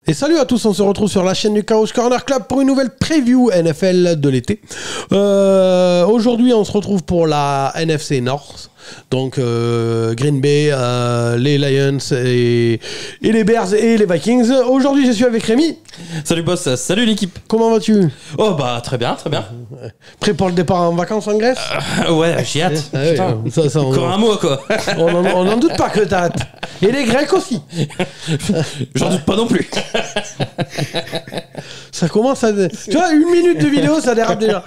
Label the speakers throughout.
Speaker 1: Et salut à tous, on se retrouve sur la chaîne du Chaos Corner Club pour une nouvelle preview NFL de l'été. Aujourd'hui, on se retrouve pour la NFC North. Donc Green Bay, les Lions et les Bears et les Vikings. Aujourd'hui, je suis avec Rémi.
Speaker 2: Salut boss, salut l'équipe.
Speaker 1: Comment vas-tu?
Speaker 2: Oh bah très bien, très bien.
Speaker 1: Prêt pour le départ en vacances en Grèce?
Speaker 2: Ouais, j'ai hâte.
Speaker 1: Ça,
Speaker 2: Encore un mois quoi.
Speaker 1: On n'en doute pas que t'as hâte. Et les Grecs aussi.
Speaker 2: J'en doute pas non plus.
Speaker 1: Ça commence à... Tu vois, 1 minute de vidéo, ça dérape déjà.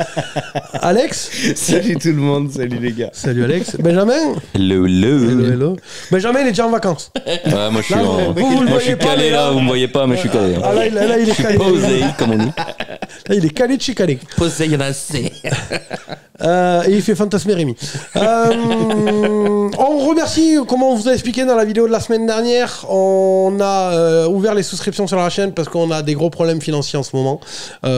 Speaker 1: Alex.
Speaker 3: Salut tout le monde, salut les gars.
Speaker 1: Salut Alex. Benjamin.
Speaker 2: Hello, hello.
Speaker 1: Hello. Benjamin, il est déjà en vacances.
Speaker 2: Ouais, moi je suis,
Speaker 1: Là,
Speaker 2: moi, je suis calé là, vous me voyez pas, mais je suis calé.
Speaker 1: Ah, là, il est calé.
Speaker 2: Posé, comme on dit.
Speaker 1: Là, il est calé de chez calé.
Speaker 2: Posé, il y en a assez.
Speaker 1: Et il fait fantasmer Rémi. On remercie, comme on vous a expliqué dans la vidéo de la semaine dernière, on a ouvert les souscriptions sur la chaîne parce qu'on a des gros problèmes financiers en ce moment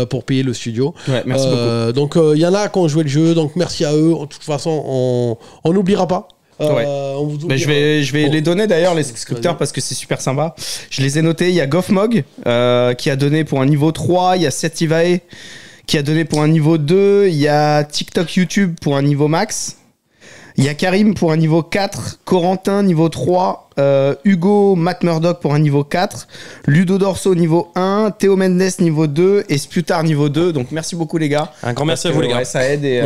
Speaker 1: pour payer le studio.
Speaker 3: Ouais, merci beaucoup.
Speaker 1: Donc il y en a qui ont joué le jeu, donc merci à eux. De toute façon, on n'oubliera pas.
Speaker 3: Ouais. Mais je vais les donner d'ailleurs, les souscripteurs, parce que c'est super sympa. Je les ai notés. Il y a Goffmog qui a donné pour un niveau 3. Il y a Setivae qui a donné pour un niveau 2. Il y a TikTok YouTube pour un niveau max. Il y a Karim pour un niveau 4. Corentin niveau 3. Hugo McMurdoch pour un niveau 4. Ludo Dorso niveau 1. Théo Mendes niveau 2. Et Sputar niveau 2. Donc merci beaucoup les gars.
Speaker 2: Un grand merci à vous les gars.
Speaker 3: Ouais, ça aide et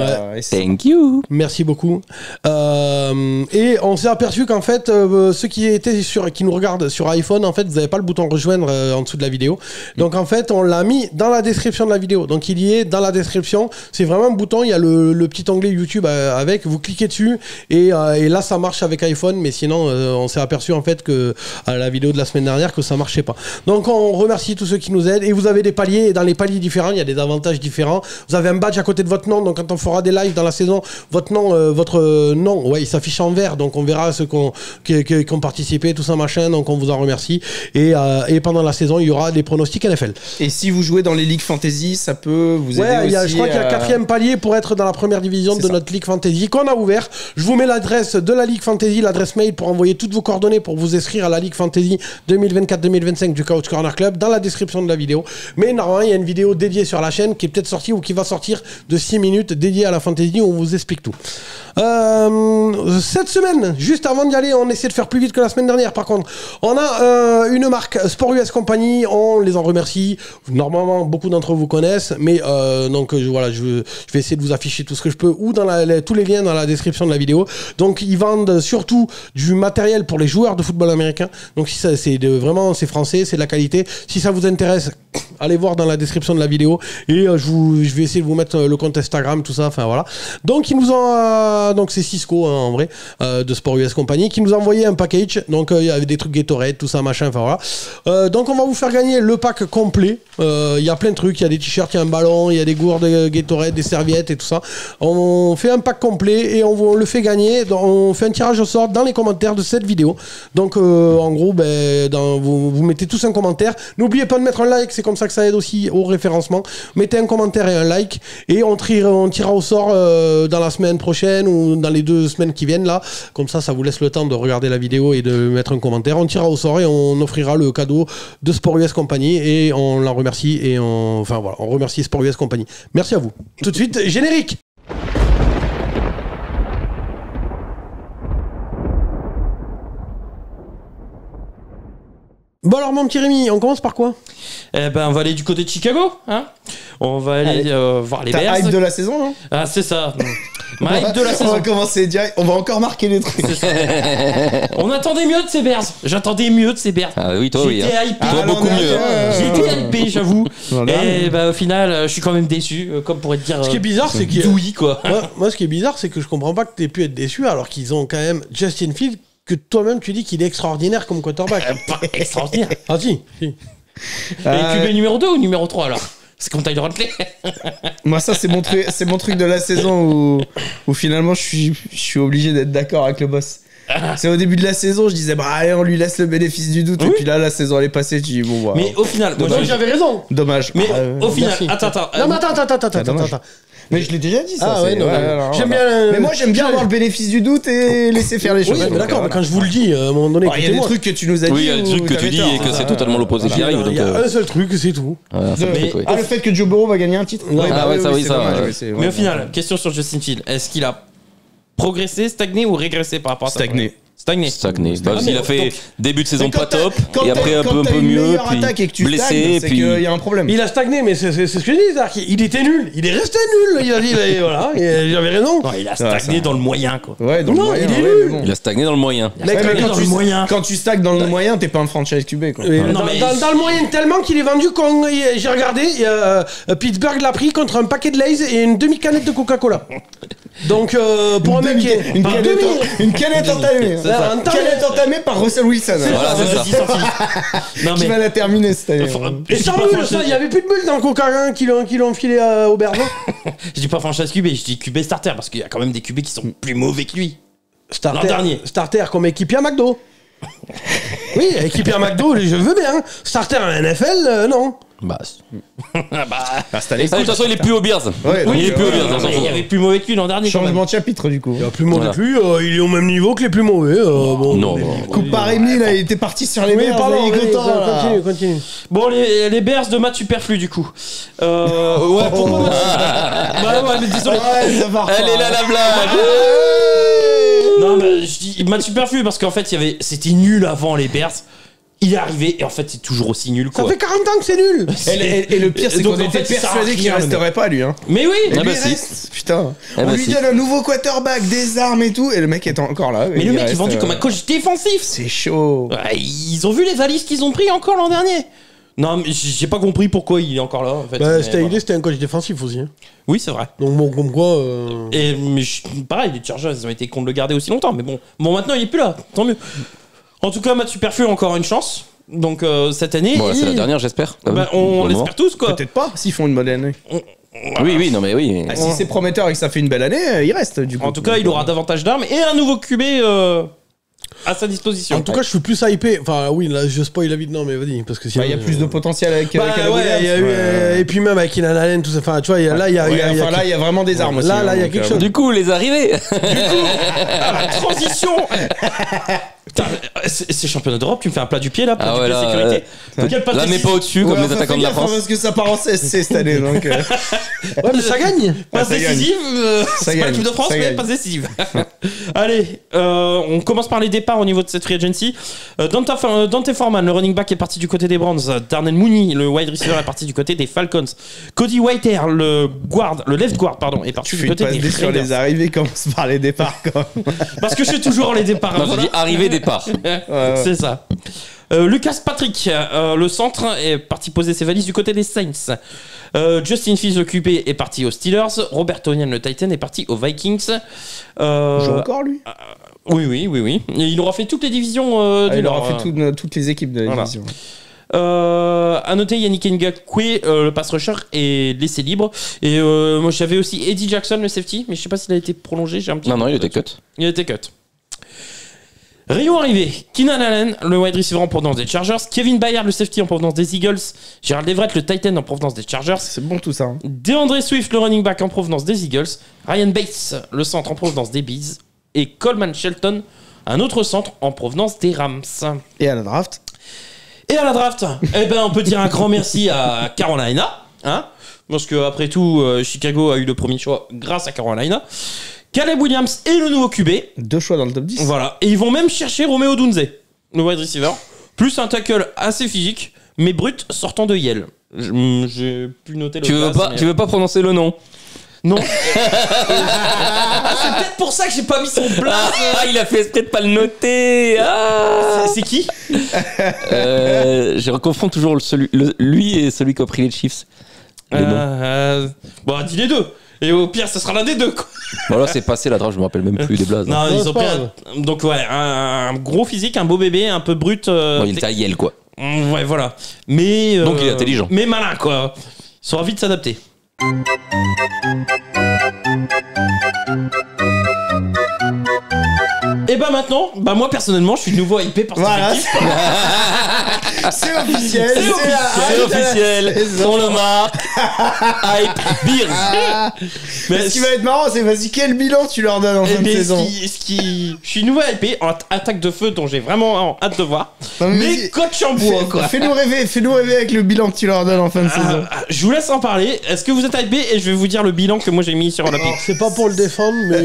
Speaker 2: Thank you.
Speaker 1: Merci beaucoup. Et on s'est aperçu qu'en fait, ceux qui nous regardent sur iPhone, en fait, vous n'avez pas le bouton rejoindre en dessous de la vidéo. Donc en fait, on l'a mis dans la description de la vidéo. Donc il y est dans la description. C'est vraiment un bouton. Il y a le petit onglet YouTube avec. Vous cliquez dessus et là, ça marche avec iPhone. Mais sinon, on s'est aperçu en fait que à la vidéo de la semaine dernière que ça marchait pas. Donc on remercie tous ceux qui nous aident. Et vous avez des paliers. Et dans les paliers différents, il y a des avantages différents. Vous avez un badge à côté de votre nom. Donc quand on fera des lives dans la saison, votre nom, ouais, il s'affiche en vert. Donc on verra ceux qui ont participé, tout ça machin. Donc on vous en remercie. Et pendant la saison, il y aura des pronostics NFL.
Speaker 3: Et si vous jouez dans les ligues fantasy, ça peut vous aider aussi.
Speaker 1: Je crois qu'il y a le 4e palier pour être dans la première division de notre ligue fantasy qu'on a ouvert. Je vous mets l'adresse de la ligue fantasy, l'adresse mail pour envoyer toutes vos coordonnées pour vous inscrire à la ligue fantasy 2024-2025 du Chaos Corner Club dans la description de la vidéo. Mais normalement, il y a une vidéo dédiée sur la chaîne qui est peut-être sortie ou qui va sortir de 6 minutes dédiée à la fantasy où on vous explique tout. Cette semaine, juste avant d'y aller, on essaie de faire plus vite que la semaine dernière. Par contre, on a une marque Sport US Company, on les en remercie. Normalement, beaucoup d'entre vous connaissent, mais donc voilà, je vais essayer de vous afficher tout ce que je peux ou dans tous les liens dans la description de la vidéo. Donc, ils vendent surtout du matériel pour les joueurs de football américain. Donc, si ça, vraiment, c'est français, c'est de la qualité. Si ça vous intéresse, allez voir dans la description de la vidéo et je vais essayer de vous mettre le compte Instagram, tout ça. Enfin voilà. Donc, ils nous ont donc c'est Cisco en vrai de Sport US Company qui nous a envoyé un package. Donc il y avait des trucs Gatorade, tout ça machin. Enfin voilà. Donc on va vous faire gagner le pack complet. Il y a plein de trucs. Il y a des t-shirts, il y a un ballon, il y a des gourdes Gatorade, des serviettes et tout ça. On fait un pack complet et on le fait gagner. On fait un tirage au sort dans les commentaires de cette vidéo. Donc en gros, vous mettez tous un commentaire. N'oubliez pas de mettre un like. C'est comme ça que ça aide aussi au référencement. Mettez un commentaire et un like et on tirera au sort dans la semaine prochaine ou dans les 2 semaines qui viennent là, comme ça vous laisse le temps de regarder la vidéo et de mettre un commentaire. On tirera au sort et on offrira le cadeau de Sport US Company et on l'en remercie et on remercie Sport US Company. Merci à vous. Tout de suite, générique. Bon alors mon petit Rémi, on commence par quoi?
Speaker 2: Eh ben on va aller du côté de Chicago, hein. On va aller voir les Bears.
Speaker 3: Hype de la saison, non?
Speaker 2: Ah c'est ça. Ma hype de la saison.
Speaker 3: On va commencer direct. On va encore marquer les trucs.
Speaker 2: On attendait mieux de ces Bears. J'attendais mieux de ces Bears.
Speaker 4: Ah oui, toi oui.
Speaker 2: J'étais hypé.
Speaker 4: Toi beaucoup mieux.
Speaker 2: J'étais hypé, j'avoue.
Speaker 3: Voilà.
Speaker 2: Et au final, je suis quand même déçu, comme pourrait te dire.
Speaker 1: Ce qui est bizarre, c'est que
Speaker 2: douillis, quoi.
Speaker 1: moi, ce qui est bizarre, c'est que je comprends pas que t'aies pu être déçu alors qu'ils ont quand même Justin Fields que toi-même tu dis qu'il est extraordinaire comme quarterback.
Speaker 2: Pas extraordinaire.
Speaker 1: Ah si.
Speaker 2: Et QB numéro 2 ou numéro 3 alors? C'est comme Tyler Huntley.
Speaker 3: Moi ça c'est mon truc de la saison où finalement je suis obligé d'être d'accord avec le boss. C'est au début de la saison, je disais bah allez, on lui laisse le bénéfice du doute. Oui. Et puis là la saison elle est passée, je dis bon bah.
Speaker 2: Mais au final,
Speaker 1: moi j'avais raison.
Speaker 3: Dommage.
Speaker 2: Mais au final,
Speaker 1: merci.
Speaker 2: attends.
Speaker 1: Non mais attends.
Speaker 3: Mais je l'ai déjà dit ça.
Speaker 1: Ah ouais, non, j'aime bien.
Speaker 3: Mais moi j'aime bien avoir le bénéfice du doute et laisser faire les choses.
Speaker 1: Oui, mais d'accord, mais quand je vous le dis, à un moment donné,
Speaker 3: il y a des trucs que tu nous as dit.
Speaker 2: Oui, il y a des trucs que tu dis et que c'est totalement l'opposé qui arrive.
Speaker 1: Il y a un seul truc, c'est tout.
Speaker 3: Le fait que Joe Burrow va gagner un titre.
Speaker 2: Mais au final, question sur Justin Fields. Est-ce qu'il a progressé, stagné ou régressé par rapport à ça? Stagné. Il a fait début de saison pas top, et après un peu mieux, puis blessé,
Speaker 3: puis il y a un problème.
Speaker 1: Il a stagné, mais c'est ce que je dis, il était nul, il est resté nul. Il a dit, voilà, j'avais raison.
Speaker 2: Non, il a stagné dans le moyen, quoi.
Speaker 3: Ouais,
Speaker 1: non, il est nul.
Speaker 2: Il a stagné dans le moyen.
Speaker 3: Quand tu stagnes dans le moyen, t'es pas un franchise QB, quoi.
Speaker 1: Dans le moyen, tellement qu'il est vendu quand j'ai regardé, Pittsburgh l'a pris contre un paquet de Lay's et une demi-canette de Coca-Cola. Donc, pour un mec qui est.
Speaker 3: Une canette entamée. Quelle est entamée par Russell Wilson.
Speaker 2: Voilà, c'est ça.
Speaker 3: Qui va la terminer cette année.
Speaker 1: Et sans bulle, il y avait plus de bulles dans le Coca qui l'ont filé au Berlin.
Speaker 2: Je dis pas franchise QB, je dis QB starter parce qu'il y a quand même des QB qui sont plus mauvais que lui.
Speaker 1: Starter comme équipier à McDo. Oui, équipier à McDo, je veux bien. Starter à NFL, non.
Speaker 2: Cette année, de toute façon, il est plus au Bears. Il est plus au Bears. Il y avait plus mauvais que lui l'an dernier.
Speaker 3: Changement de chapitre, du coup.
Speaker 1: Il y a plus mauvais que lui, il est au même niveau que les plus mauvais.
Speaker 2: Non.
Speaker 3: Coupe par Rémi, là, il était parti sur les Bears.
Speaker 1: Continue.
Speaker 2: Bon, les Bears de Matt Superflu, du coup. Ouais, pourquoi ouais, mais désolé. Elle est là, la blague. Non, mais je dis Matt Superflu parce qu'en fait, c'était nul avant les Bears. Il est arrivé et en fait c'est toujours aussi nul, quoi.
Speaker 1: Ça fait 40 ans que c'est nul.
Speaker 3: Et le pire c'est qu'on était persuadé qu'il resterait pas, lui, hein.
Speaker 2: Mais oui.
Speaker 3: Et lui reste. Putain. On lui donne un nouveau quarterback, des armes et tout, et le mec est encore là.
Speaker 2: Mais le mec est vendu comme un coach défensif.
Speaker 3: C'est chaud.
Speaker 2: Ils ont vu les valises qu'ils ont pris encore l'an dernier. Non, mais j'ai pas compris pourquoi il est encore là, en fait.
Speaker 1: C'était un coach défensif aussi.
Speaker 2: Oui, c'est vrai.
Speaker 1: Donc bon, comme quoi.
Speaker 2: Mais pareil, les Chargers, ils ont été cons de le garder aussi longtemps, mais bon, maintenant il est plus là, tant mieux. En tout cas, Matt Superflu a encore une chance. Donc cette année,
Speaker 4: c'est la dernière, j'espère.
Speaker 2: On l'espère tous, quoi.
Speaker 3: Peut-être pas s'ils font une bonne année.
Speaker 4: Oui, non mais oui.
Speaker 3: Si c'est prometteur et que ça fait une belle année, il reste, du coup.
Speaker 2: En tout cas, il aura davantage d'armes et un nouveau QB à sa disposition.
Speaker 1: En tout cas, je suis plus hypé. Enfin, oui, là, je spoil la vie. Non, mais vas-y, parce que
Speaker 3: il y a plus de potentiel avec.
Speaker 1: Et puis même avec Keenan Allen, tout ça. Enfin, tu vois, là, il y
Speaker 3: a vraiment des armes aussi.
Speaker 1: Là, il y a quelque chose.
Speaker 4: Du coup, les arrivées.
Speaker 2: Transition. C'est championnat d'Europe, tu me fais un plat du pied là pour
Speaker 4: la
Speaker 2: sécurité.
Speaker 4: Là, mais pas au-dessus comme les attaquants de la France.
Speaker 3: Parce que ça part en CSC cette année, donc.
Speaker 1: Ouais, mais ça gagne.
Speaker 2: Passe décisive. C'est pas l'équipe de France, mais passe décisive. Allez, on commence par les départs au niveau de cette free agency. Dante Foreman, le running back, est parti du côté des Browns. Darnell Mooney, le wide receiver, est parti du côté des Falcons. Cody Whitehair, le left guard, est parti du côté des Raiders.
Speaker 3: Sur les arrivées, commence par les départs, quand même.
Speaker 2: Parce que je suis toujours les départs.
Speaker 4: Non, je dis arrivée, départ.
Speaker 2: C'est ça. Lucas Patrick, le centre, est parti poser ses valises du côté des Saints. Justin Fields, le QB, est parti aux Steelers. Robert Tonyan, le Titan, est parti aux Vikings.
Speaker 3: Il joue encore, lui
Speaker 2: Oui. Et il aura fait toutes les divisions du Nord.
Speaker 3: Il aura fait toutes les équipes de la division.
Speaker 2: À noter, Yannick Ngakoue, le pass rusher, est laissé libre. Et moi, j'avais aussi Eddie Jackson, le safety, mais je sais pas s'il a été prolongé.
Speaker 4: Non, il était cut.
Speaker 2: Il était cut. Rayon arrivé, Keenan Allen, le wide receiver en provenance des Chargers, Kevin Byard, le safety en provenance des Eagles, Gerald Everett, le Titan en provenance des Chargers.
Speaker 3: C'est bon tout ça. Hein.
Speaker 2: DeAndre Swift, le running back en provenance des Eagles, Ryan Bates, le centre en provenance des Bees, et Coleman Shelton, un autre centre en provenance des Rams.
Speaker 3: Et à la draft,
Speaker 2: on peut dire un grand merci à Carolina, hein, parce que après tout, Chicago a eu le premier choix grâce à Carolina. Caleb Williams et le nouveau QB.
Speaker 3: 2 choix dans le top 10.
Speaker 2: Voilà. Et ils vont même chercher Romeo Dunze, le wide receiver. Plus un tackle assez physique, mais brut, sortant de Yale. J'ai pu noter le
Speaker 4: Tu veux pas prononcer le nom?
Speaker 2: Non. C'est peut-être pour ça que j'ai pas mis son blaze.
Speaker 4: Il a fait exprès de pas le noter.
Speaker 2: C'est qui?
Speaker 4: Je confonds toujours lui et celui qui a pris les Chiefs.
Speaker 2: Bon, dis les deux. Et au pire, ça sera l'un des deux, quoi.
Speaker 4: Bon, là, c'est passé la draft, je me rappelle même plus des blazes.
Speaker 2: Non, ils ont pris donc, un gros physique, un beau bébé, un peu brut.
Speaker 4: Il était à Yale, quoi.
Speaker 2: Ouais, voilà. Mais.
Speaker 4: Donc, il est intelligent.
Speaker 2: Mais malin, quoi. Il saura vite s'adapter. Et Et bah maintenant, moi personnellement, je suis nouveau hypé par cet effectif.
Speaker 3: C'est officiel.
Speaker 4: C'est officiel. On le marque. Hype Beers.
Speaker 3: Mais ce qui va être marrant, c'est vas-y, quel bilan tu leur donnes en fin de saison?
Speaker 2: Je suis nouveau hypé en attaque de feu dont j'ai vraiment hâte de voir. Mais coach en bois, quoi.
Speaker 3: Fais-nous rêver avec le bilan que tu leur donnes en fin de saison.
Speaker 2: Je vous laisse en parler. Est-ce que vous êtes hypé? Et je vais vous dire le bilan que moi j'ai mis sur Olympique.
Speaker 1: C'est pas pour le défendre, mais.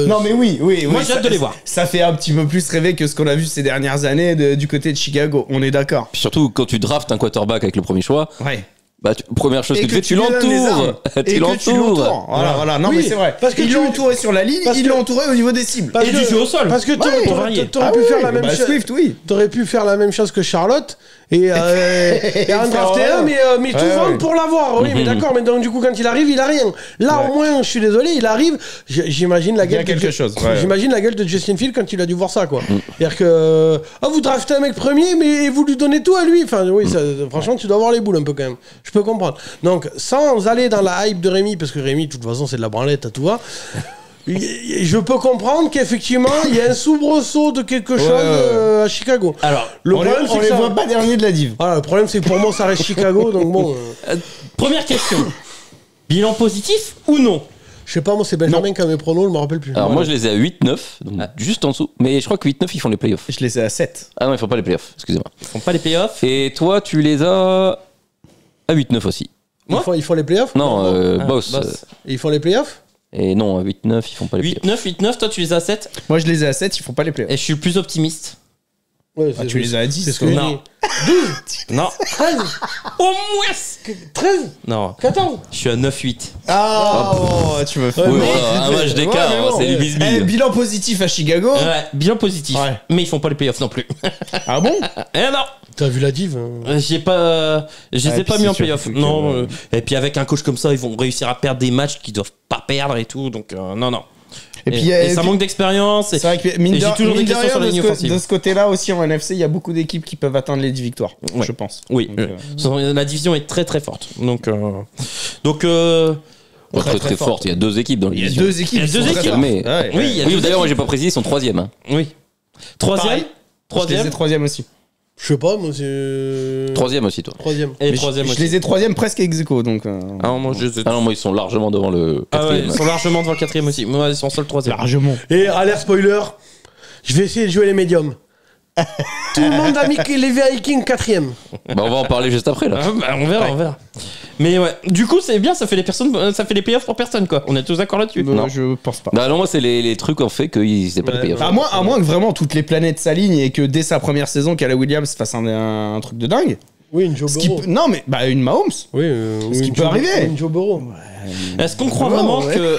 Speaker 3: Non, mais oui.
Speaker 2: Moi j'ai hâte de les voir.
Speaker 3: Ça fait un petit peu plus rêver que ce qu'on a vu ces dernières années du côté de Chicago. On est d'accord.
Speaker 4: Puis surtout, quand tu draftes un quarterback avec le premier choix.
Speaker 3: Ouais.
Speaker 4: Bah, première chose
Speaker 3: Et
Speaker 4: que tu fais, tu
Speaker 3: l'entoures.
Speaker 4: tu l'entoures.
Speaker 3: Voilà. Non, mais c'est vrai.
Speaker 1: Parce que
Speaker 3: ils l'ont entouré sur la ligne, ils l'ont entouré au niveau des cibles.
Speaker 2: Et du jeu au sol.
Speaker 1: Parce que t'aurais pu faire la même chose.
Speaker 3: Swift, oui.
Speaker 1: T'aurais pu faire la même chose que Charlotte et en drafter un, mais tout vendre pour l'avoir. Oui, mais d'accord. Mais donc du coup, quand il arrive, il a rien. Là, au moins, je suis désolé, il arrive. J'imagine la gueule. J'imagine la gueule de Justin Fields quand il a dû voir ça, quoi. C'est-à-dire que vous draftez un mec premier, mais vous lui donnez tout à lui. Enfin, oui, franchement, tu dois avoir les boules un peu quand même. Je peux comprendre. Donc, sans aller dans la hype de Rémi, parce que Rémi, de toute façon, c'est de la branlette à tout va. Je peux comprendre qu'effectivement, il y a un soubresaut de quelque chose à Chicago.
Speaker 3: Alors,
Speaker 1: le
Speaker 3: on les voit pas dernier de la div.
Speaker 1: Voilà, le problème, c'est que pour moi, ça reste Chicago. Donc bon.
Speaker 2: Première question. Bilan positif ou non?
Speaker 1: Je sais pas, moi, c'est Benjamin qui a mes pronos, je me rappelle plus.
Speaker 4: Alors moi, je les ai à 8-9, donc juste en dessous. Mais je crois que 8-9, ils font les playoffs.
Speaker 3: Je les ai à 7.
Speaker 4: Ah non, ils font pas les playoffs, excusez-moi.
Speaker 2: Ils font pas les playoffs.
Speaker 4: Et toi, tu les as à 8-9 aussi.
Speaker 1: Ils font les playoffs?
Speaker 4: Non, Boss.
Speaker 1: Ils font les playoffs?
Speaker 4: Et non, à 8-9, ils font pas les playoffs.
Speaker 2: 8-9, toi tu les as à 7.
Speaker 3: Moi je les ai à 7, ils font pas les playoffs.
Speaker 2: Et je suis le plus optimiste.
Speaker 1: Ouais,
Speaker 3: tu les as à 10.
Speaker 1: C'est ce que
Speaker 2: non.
Speaker 1: 12
Speaker 2: Non.
Speaker 1: 13
Speaker 2: Au moins
Speaker 1: 13
Speaker 2: Non.
Speaker 1: 14
Speaker 2: Je suis à 9-8.
Speaker 3: Ah, tu me fais.
Speaker 4: Oui, voilà, un match d'écart, c'est du bisbille.
Speaker 3: Bilan positif à Chicago.
Speaker 2: Ouais, bilan positif.
Speaker 3: Ouais.
Speaker 2: Mais ils font pas les playoffs non plus.
Speaker 3: Ah bon?
Speaker 2: Eh non.
Speaker 1: T'as vu la div?
Speaker 2: Je les ai pas mis en playoff. Non.
Speaker 3: Que...
Speaker 2: Et puis avec un coach comme ça, ils vont réussir à perdre des matchs qu'ils doivent pas perdre et tout. Donc non.
Speaker 3: Et puis
Speaker 2: ça manque d'expérience.
Speaker 3: C'est vrai que
Speaker 2: j'ai toujours des questions sur la ligne offensive.
Speaker 3: De ce côté-là aussi en NFC, il y a beaucoup d'équipes qui peuvent atteindre les 10 victoires, je pense.
Speaker 2: Oui. Donc, la division est très très forte. Donc
Speaker 4: très forte. Il y a deux équipes dans la division.
Speaker 3: Il y a deux équipes.
Speaker 4: Oui, d'ailleurs, moi j'ai pas précisé, ils sont troisième.
Speaker 2: Oui. Troisième.
Speaker 3: Je les ai troisième aussi.
Speaker 1: Je sais pas, moi c'est.
Speaker 4: Troisième aussi, toi.
Speaker 1: Troisième.
Speaker 2: Et troisième aussi.
Speaker 3: Je les ai troisième presque ex aequo, donc.
Speaker 4: moi ils sont largement devant le quatrième.
Speaker 2: Ils sont largement devant le quatrième aussi. Moi, ils sont seuls troisième.
Speaker 3: Largement.
Speaker 1: Et alerte spoiler, je vais essayer de jouer les médiums. Tout le monde a mis les Vikings quatrième.
Speaker 4: On va en parler juste après là.
Speaker 2: On verra. Mais ouais, du coup c'est bien, ça fait les playoffs pour personne quoi. On est tous d'accord là-dessus.
Speaker 3: Non, je pense pas.
Speaker 4: Non, moi c'est les trucs en fait qu'ils n'étaient pas les playoffs.
Speaker 3: À moins que vraiment toutes les planètes s'alignent et que dès sa première saison, Calais Williams fasse un truc de dingue.
Speaker 1: Oui, une Joe Burrow.
Speaker 3: Non, mais une Mahomes.
Speaker 1: Oui,
Speaker 3: ce qui peut arriver.
Speaker 1: Une Joe Burrow.
Speaker 2: Est-ce qu'on croit vraiment que.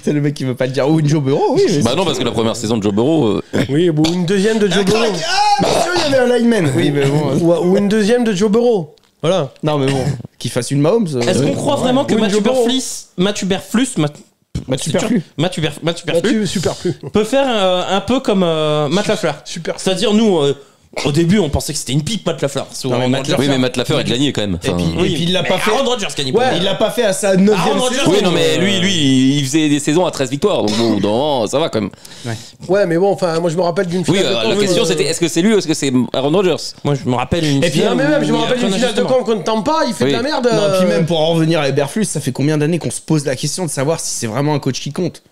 Speaker 3: C'est le mec qui veut pas le dire. Ou une Joe Burrow, oui.
Speaker 4: Bah non, parce que la première saison de Joe Burrow.
Speaker 1: Oui, ou une deuxième de Joe Burrow.
Speaker 3: Ah, bien sûr, il y avait un lineman. Oui, mais bon.
Speaker 1: Ou une deuxième de Joe Burrow. Voilà.
Speaker 3: Non, mais bon. Qu'il fasse une Mahomes.
Speaker 2: Est-ce qu'on croit vraiment que Mathieu Berflus peut faire un peu comme Matt LaFleur.
Speaker 1: Super.
Speaker 2: C'est-à-dire, nous, au début, on pensait que c'était une pipe, Matt LaFleur.
Speaker 4: Oui, mais Matt LaFleur a gagné quand même.
Speaker 3: Et puis il l'a pas fait.
Speaker 2: Aaron Rodgers gagne.
Speaker 3: Ouais, il l'a pas fait à sa 9e saison.
Speaker 4: Oui, non, mais lui, il faisait des saisons à 13 victoires. Donc bon, ça va quand même.
Speaker 1: Ouais, mais bon, enfin, moi je me rappelle d'une finale.
Speaker 4: Oui, la question c'était est-ce que c'est lui ou est-ce que c'est Aaron Rodgers?
Speaker 2: Moi, je me rappelle une
Speaker 1: finale. Mais même, je me rappelle d'une finale de camp contre Tampa, il fait de la merde.
Speaker 3: Non, puis même pour en revenir à Eberflus, ça fait combien d'années qu'on se pose la question de savoir si c'est vraiment un coach qui compte?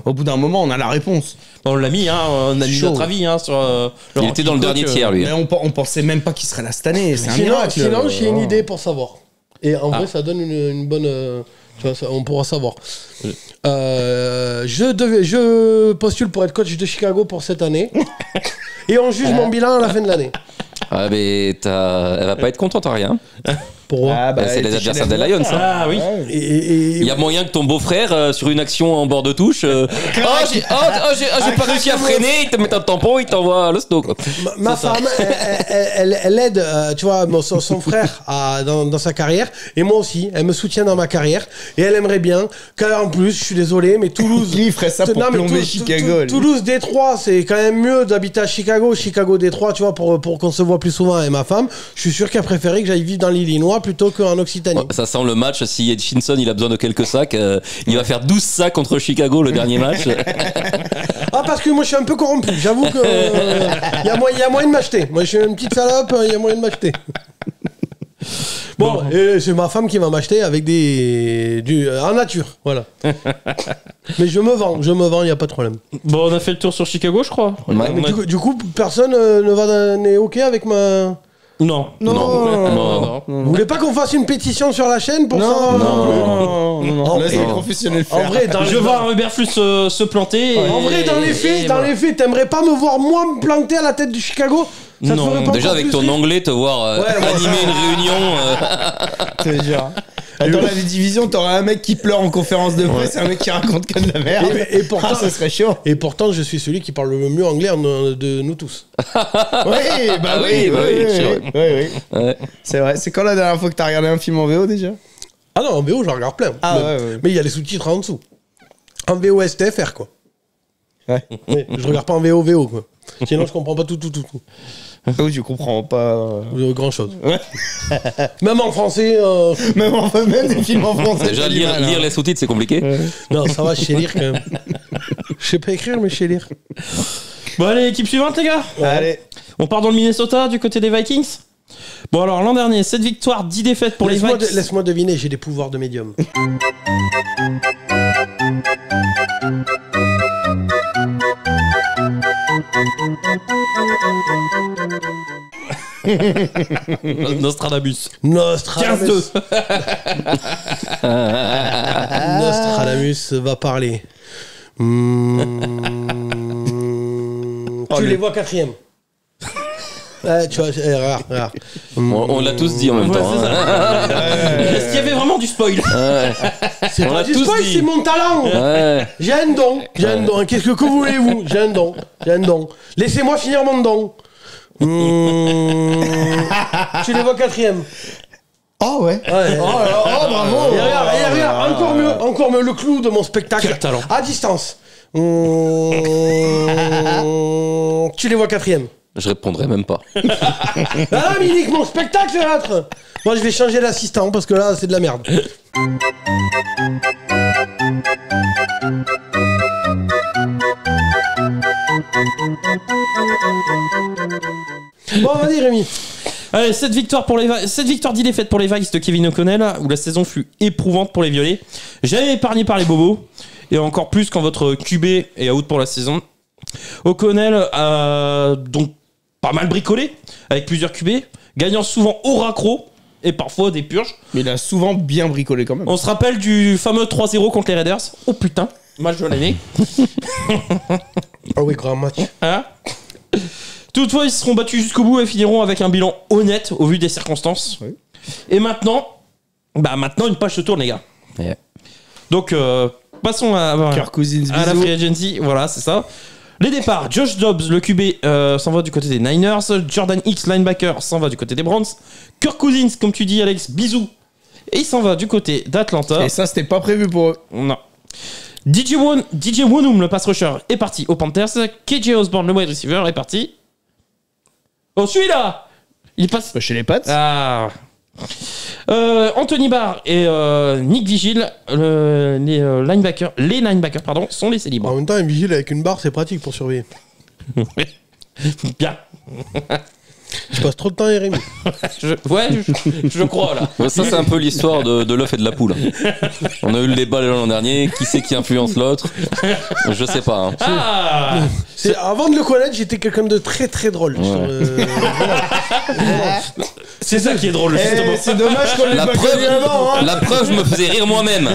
Speaker 3: Au bout d'un moment, on a la réponse.
Speaker 2: On l'a mis, on a mis notre avis sur.
Speaker 4: Il était dans le dernier tiers, lui.
Speaker 3: Mais on pensait même pas qu'il serait là cette année. C'est un miracle.
Speaker 1: Sinon, j'ai une idée pour savoir. Et en vrai, ça donne une bonne. Tu vois, on pourra savoir. Je postule pour être coach de Chicago pour cette année. Et on juge mon bilan à la fin de l'année.
Speaker 4: Ah, mais elle va pas être contente à rien.
Speaker 1: Pourquoi
Speaker 4: c'est les adversaires des Lions.
Speaker 2: Ah oui.
Speaker 4: Il y a moyen que ton beau-frère, sur une action en bord de touche, j'ai pas réussi à freiner, il te met un tampon, il t'envoie à l'hosto.
Speaker 1: Ma femme, elle aide, tu vois, son frère dans sa carrière, et moi aussi, elle me soutient dans ma carrière, et elle aimerait bien qu'en plus, je suis désolé, mais Toulouse...
Speaker 3: Qui ferait ça pour plomber Chicago?
Speaker 1: Toulouse, Détroit, c'est quand même mieux d'habiter à Chicago, Détroit, tu vois, pour qu'on se voit plus souvent avec ma femme. Je suis sûr qu'elle préférait que j'aille vivre dans l'Illinois plutôt qu'en Occitanie.
Speaker 4: Ouais, ça sent le match. Si Hutchinson il a besoin de quelques sacs, il va faire 12 sacs contre Chicago le dernier match.
Speaker 1: Parce que moi je suis un peu corrompu. J'avoue que il y a moyen de m'acheter. Moi je suis une petite salope, il y a moyen de m'acheter. Bon, et c'est ma femme qui va m'acheter avec en nature, voilà. Mais je me vends, il n'y a pas de problème.
Speaker 2: Bon, on a fait le tour sur Chicago, je crois.
Speaker 4: Ouais.
Speaker 1: Mais du coup, personne n'est OK avec ma...
Speaker 2: Non.
Speaker 1: Vous voulez pas qu'on fasse une pétition sur la chaîne pour ça?
Speaker 3: Non. Laisse les professionnels faire.
Speaker 1: En vrai,
Speaker 2: Je vois un Eberflus se planter.
Speaker 1: En vrai, dans les faits, t'aimerais pas me voir moi me planter à la tête du Chicago? Ça
Speaker 2: Non.
Speaker 1: te ferait pas
Speaker 4: Déjà
Speaker 1: encore
Speaker 4: avec
Speaker 1: plus
Speaker 4: ton
Speaker 1: rire?
Speaker 4: anglais, te voir animer une réunion.
Speaker 3: Je te jure. Dans la division, t'aurais un mec qui pleure en conférence de presse, un mec qui raconte que de la merde.
Speaker 1: Et pourtant,
Speaker 3: ça serait chaud.
Speaker 1: Et pourtant, je suis celui qui parle le mieux anglais de nous tous.
Speaker 3: Oui.
Speaker 4: Ouais.
Speaker 3: C'est vrai. C'est quand la dernière fois que t'as regardé un film en VO déjà?
Speaker 1: Ah non, en VO, j'en regarde plein.
Speaker 3: Ouais.
Speaker 1: Mais il y a les sous-titres en dessous. En VO STFR, quoi.
Speaker 3: Ouais.
Speaker 1: Mais je regarde pas en VO, quoi. Sinon, je comprends pas tout.
Speaker 3: Oui, je comprends pas.
Speaker 1: Grand chose. Ouais. Même en français.
Speaker 3: Même des films en français.
Speaker 4: Déjà lire les sous-titres c'est compliqué.
Speaker 1: Non, ça va, je sais lire quand même. Je sais pas écrire, mais je sais lire.
Speaker 2: Bon, allez, équipe suivante, les gars.
Speaker 3: Allez.
Speaker 2: On part dans le Minnesota, du côté des Vikings. Bon, alors, l'an dernier, 7 victoires, 10 défaites pour les Vikings.
Speaker 1: Laisse-moi deviner, j'ai des pouvoirs de médium.
Speaker 2: Nostradamus.
Speaker 1: 15-2. Nostradamus va parler. Tu les vois quatrième. Tu vois, regarde.
Speaker 4: On l'a tous dit en même temps.
Speaker 2: Est-ce qu'il y avait vraiment du spoil?
Speaker 1: C'est pas du spoil, c'est mon talent.
Speaker 4: Ouais.
Speaker 1: J'ai un don. Qu'est-ce que voulez-vous? J'ai un don. Laissez-moi finir mon don. Tu les vois quatrième.
Speaker 3: Oh ouais. Bravo.
Speaker 1: Et regarde, encore mieux le clou de mon spectacle.
Speaker 2: Quel talent.
Speaker 1: À distance. Tu les vois quatrième.
Speaker 4: Je répondrai même pas.
Speaker 1: Ah mais il nique mon spectacle l'autre. Moi je vais changer d'assistant parce que là c'est de la merde. Bon vas-y Rémi.
Speaker 2: Allez, 7 victoires 10 défaites pour les Vikes de Kevin O'Connell, où la saison fut éprouvante pour les Violets. Jamais épargné par les bobos, et encore plus quand votre QB est out pour la saison. O'Connell a donc pas mal bricolé, avec plusieurs QB, gagnant souvent au raccro, et parfois des purges.
Speaker 3: Mais il a souvent bien bricolé quand même.
Speaker 2: On se rappelle du fameux 3-0 contre les Raiders. Oh putain, match de l'année.
Speaker 1: Ah oui, grand match.
Speaker 2: Hein? Toutefois, ils seront battus jusqu'au bout et finiront avec un bilan honnête au vu des circonstances.
Speaker 3: Oui.
Speaker 2: Et maintenant, une page se tourne, les gars.
Speaker 4: Yeah.
Speaker 2: Donc, passons à
Speaker 3: Kirk Cousins,
Speaker 2: la
Speaker 3: bisous.
Speaker 2: free agency. Voilà, c'est ça. Les départs. Josh Dobbs, le QB, s'en va du côté des Niners. Jordan Hicks, linebacker, s'en va du côté des Browns. Kirk Cousins, comme tu dis, Alex, bisous. Et il s'en va du côté d'Atlanta.
Speaker 3: Et ça, c'était pas prévu pour eux.
Speaker 2: Non. DJ Wonum, le pass rusher, est parti aux Panthers. KJ Osborne, le wide receiver, est parti. Oh, celui-là! Il passe.
Speaker 3: Chez les Pats.
Speaker 2: Ah. Anthony Barr et Nick Vigil, les linebackers, sont laissés libres.
Speaker 1: En même temps, un vigile avec une barre, c'est pratique pour surveiller.
Speaker 2: Bien.
Speaker 1: Je passe trop de temps, Rémi.
Speaker 2: Je crois là.
Speaker 4: Ça, c'est un peu l'histoire de l'œuf et de la poule. On a eu le débat l'an dernier. Qui c'est qui influence l'autre? Je sais pas. Hein.
Speaker 2: Ah.
Speaker 1: Avant de le connaître, j'étais quelqu'un de très très drôle.
Speaker 4: Ouais.
Speaker 2: C'est ça qui est drôle, justement.
Speaker 3: C'est dommage qu'on l'ait
Speaker 4: La
Speaker 3: pas
Speaker 4: preuve,
Speaker 3: connu avant. Hein.
Speaker 4: la preuve, je me faisais rire moi-même.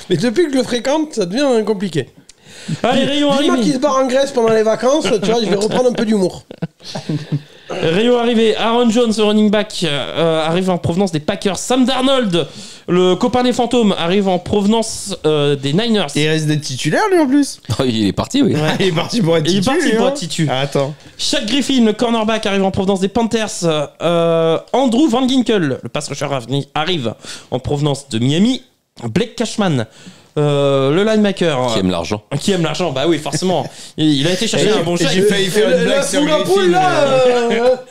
Speaker 1: Mais depuis que je le fréquente, ça devient compliqué.
Speaker 2: Allez, Rayon
Speaker 1: Dis-moi
Speaker 2: arrivé.
Speaker 1: qui se barre en Grèce pendant les vacances, tu vois, je vais reprendre un peu d'humour.
Speaker 2: Rayon arrivé. Aaron Jones, le running back, arrive en provenance des Packers. Sam Darnold, le copain des fantômes, arrive en provenance des Niners.
Speaker 3: Et il reste des titulaires lui en plus.
Speaker 4: Oh, il est parti, oui.
Speaker 3: Il est parti pour être
Speaker 2: Il est
Speaker 3: titu.
Speaker 2: parti
Speaker 3: lui,
Speaker 2: pour
Speaker 3: hein.
Speaker 2: être titu.
Speaker 3: Ah, attends.
Speaker 2: Shaq Griffin, le cornerback, arrive en provenance des Panthers. Andrew Van Ginkel, le pass rusher, arrive en provenance de Miami. Blake Cashman, Le linebacker.
Speaker 4: Qui aime l'argent.
Speaker 2: Bah oui, forcément. Il a été chercher un bon chèque.
Speaker 3: J'ai failli faire une blague sur Griffin.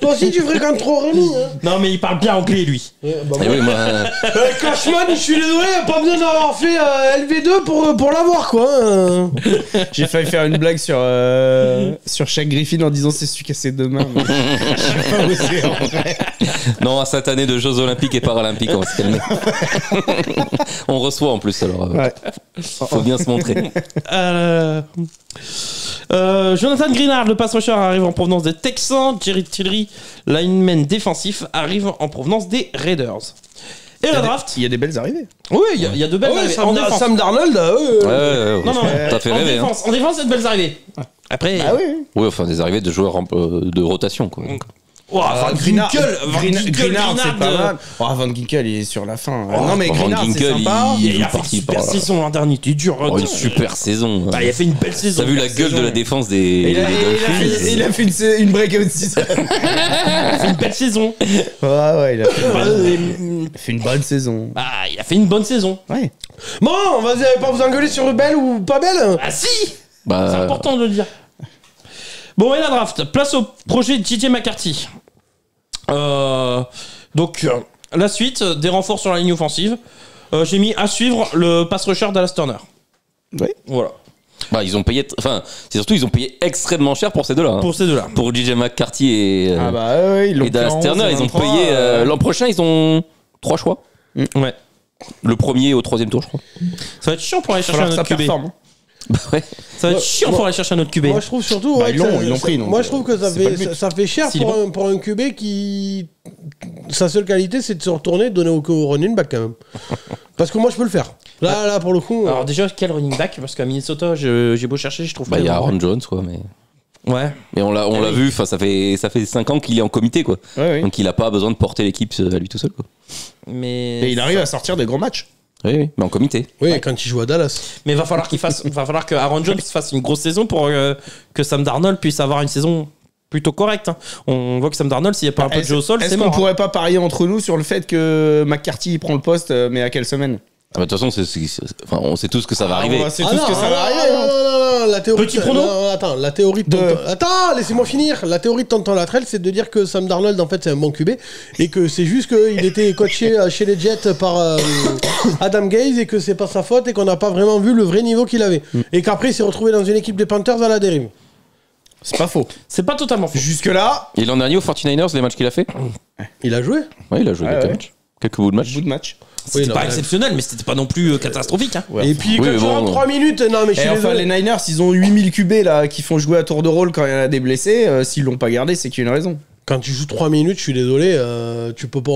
Speaker 1: Toi aussi, tu fréquentes trop Rémi. Hein.
Speaker 2: Non, mais il parle bien anglais, lui.
Speaker 4: Oui, moi,
Speaker 1: Cashman, je suis désolé, pas besoin d'avoir fait LV2 pour l'avoir, quoi.
Speaker 3: J'ai failli faire une blague sur Shaq Griffin en disant c'est celui qui a ses 2 mains. Mais j'ai pas osé en vrai.
Speaker 4: non, à cette année de Jeux Olympiques et Paralympiques, on va se calmer. On reçoit en plus, alors.
Speaker 3: Ouais.
Speaker 4: Faut bien se montrer.
Speaker 2: Jonathan Greenard, le pass rusher, arrive en provenance des Texans. Jerry Tillery, lineman défensif, arrive en provenance des Raiders. Et la draft.
Speaker 3: Il y a des belles arrivées.
Speaker 2: Oui, il y a de belles arrivées. En défense.
Speaker 1: Sam Darnold,
Speaker 2: Non,
Speaker 4: t'as fait rêver.
Speaker 2: En défense, il y a de belles arrivées. Après.
Speaker 3: Ah oui.
Speaker 4: Oui, enfin, des arrivées de joueurs de rotation, quoi.
Speaker 3: Greenard, c'est pas mal. Van Ginkel, il est sur la fin. Non, mais Greenard, c'est sympa.
Speaker 2: Il a fait une super saison l'an dernier. T'es dur.
Speaker 4: Une super saison.
Speaker 2: Il a fait une belle saison.
Speaker 4: T'as vu la gueule de la défense des Dolphins?
Speaker 3: Il a fait une breakout season.
Speaker 2: Il a fait une belle saison.
Speaker 3: Ouais, il a fait une bonne saison.
Speaker 2: Ah, il a fait une bonne saison.
Speaker 3: Ouais.
Speaker 1: Bon, vas-y, allez pas vous engueuler sur belle ou pas belle.
Speaker 2: Ah si. C'est important de le dire. Bon, et la draft. Place au projet JJ McCarthy. Donc, la suite, des renforts sur la ligne offensive. J'ai mis à suivre le pass rusher Dallas Turner.
Speaker 3: Oui.
Speaker 2: Voilà.
Speaker 4: Bah, ils ont payé. Enfin, c'est surtout, ils ont payé extrêmement cher pour ces deux-là. Hein.
Speaker 2: Pour ces deux-là.
Speaker 4: Pour JJ McCarthy et Dallas Turner, ils ont payé. L'an prochain, ils ont 3 choix.
Speaker 2: Ouais.
Speaker 4: Le premier au 3e tour, je crois.
Speaker 2: Ça va être chiant pour aller chercher un autre QB.
Speaker 4: Bah ouais.
Speaker 2: Ça va être chiant pour aller chercher un autre QB.
Speaker 1: Moi, je trouve surtout.
Speaker 3: Ils l'ont pris.
Speaker 1: Moi, je trouve que ça fait cher pour un QB qui. Sa seule qualité, c'est de se retourner et de donner au running back quand même. Parce que moi, je peux le faire. Là, pour le coup.
Speaker 2: Alors, déjà, quel running back? Parce qu'à Minnesota, j'ai beau chercher, je trouve
Speaker 4: pas. Bah, il y a Aaron Jones, quoi, mais.
Speaker 2: Ouais.
Speaker 4: Mais on l'a vu, ça fait 5 ans qu'il est en comité, quoi.
Speaker 3: Ouais.
Speaker 4: Donc il a pas besoin de porter l'équipe à lui tout seul, quoi.
Speaker 3: Mais il arrive à sortir des gros matchs.
Speaker 4: Oui, mais en comité.
Speaker 1: Oui, quand il joue à Dallas.
Speaker 2: Mais va falloir que Aaron Jones fasse une grosse saison pour que Sam Darnold puisse avoir une saison plutôt correcte. Hein. On voit que Sam Darnold, s'il n'y a pas un peu de jeu au sol, c'est mort.
Speaker 3: Est-ce qu'on pourrait pas parier entre nous sur le fait que McCarthy prend le poste, mais à quelle semaine?
Speaker 4: Ah bah, de toute façon, on sait tous que ça va arriver.
Speaker 3: On sait tous que ça va arriver.
Speaker 1: Non, la théorie.
Speaker 2: Petit prono.
Speaker 1: Attends, la théorie de. Attends, laissez-moi finir. La théorie de Tonton Latrell, c'est de dire que Sam Darnold, en fait, c'est un bon QB et que c'est juste qu'il était coaché chez les Jets par Adam Gaze et que c'est pas sa faute et qu'on n'a pas vraiment vu le vrai niveau qu'il avait. Et qu'après, il s'est retrouvé dans une équipe des Panthers à la dérive.
Speaker 3: C'est pas faux.
Speaker 2: C'est pas totalement faux.
Speaker 3: Jusque-là.
Speaker 4: Et l'an dernier aux 49ers, les matchs qu'il a fait?
Speaker 1: Il a joué?
Speaker 4: Ouais, il a joué quelques matchs. Quelques bouts de match.
Speaker 2: C'était pas exceptionnel, mais c'était pas non plus catastrophique. Hein.
Speaker 1: Ouais, et puis, quand tu rentres 3 minutes, non, mais je suis
Speaker 3: les Niners, ils ont 8000 QB là, qui font jouer à tour de rôle quand il y en a des blessés. S'ils l'ont pas gardé, c'est qu'il y a une raison.
Speaker 1: Quand tu joues 3 minutes, je suis désolé, tu peux pas,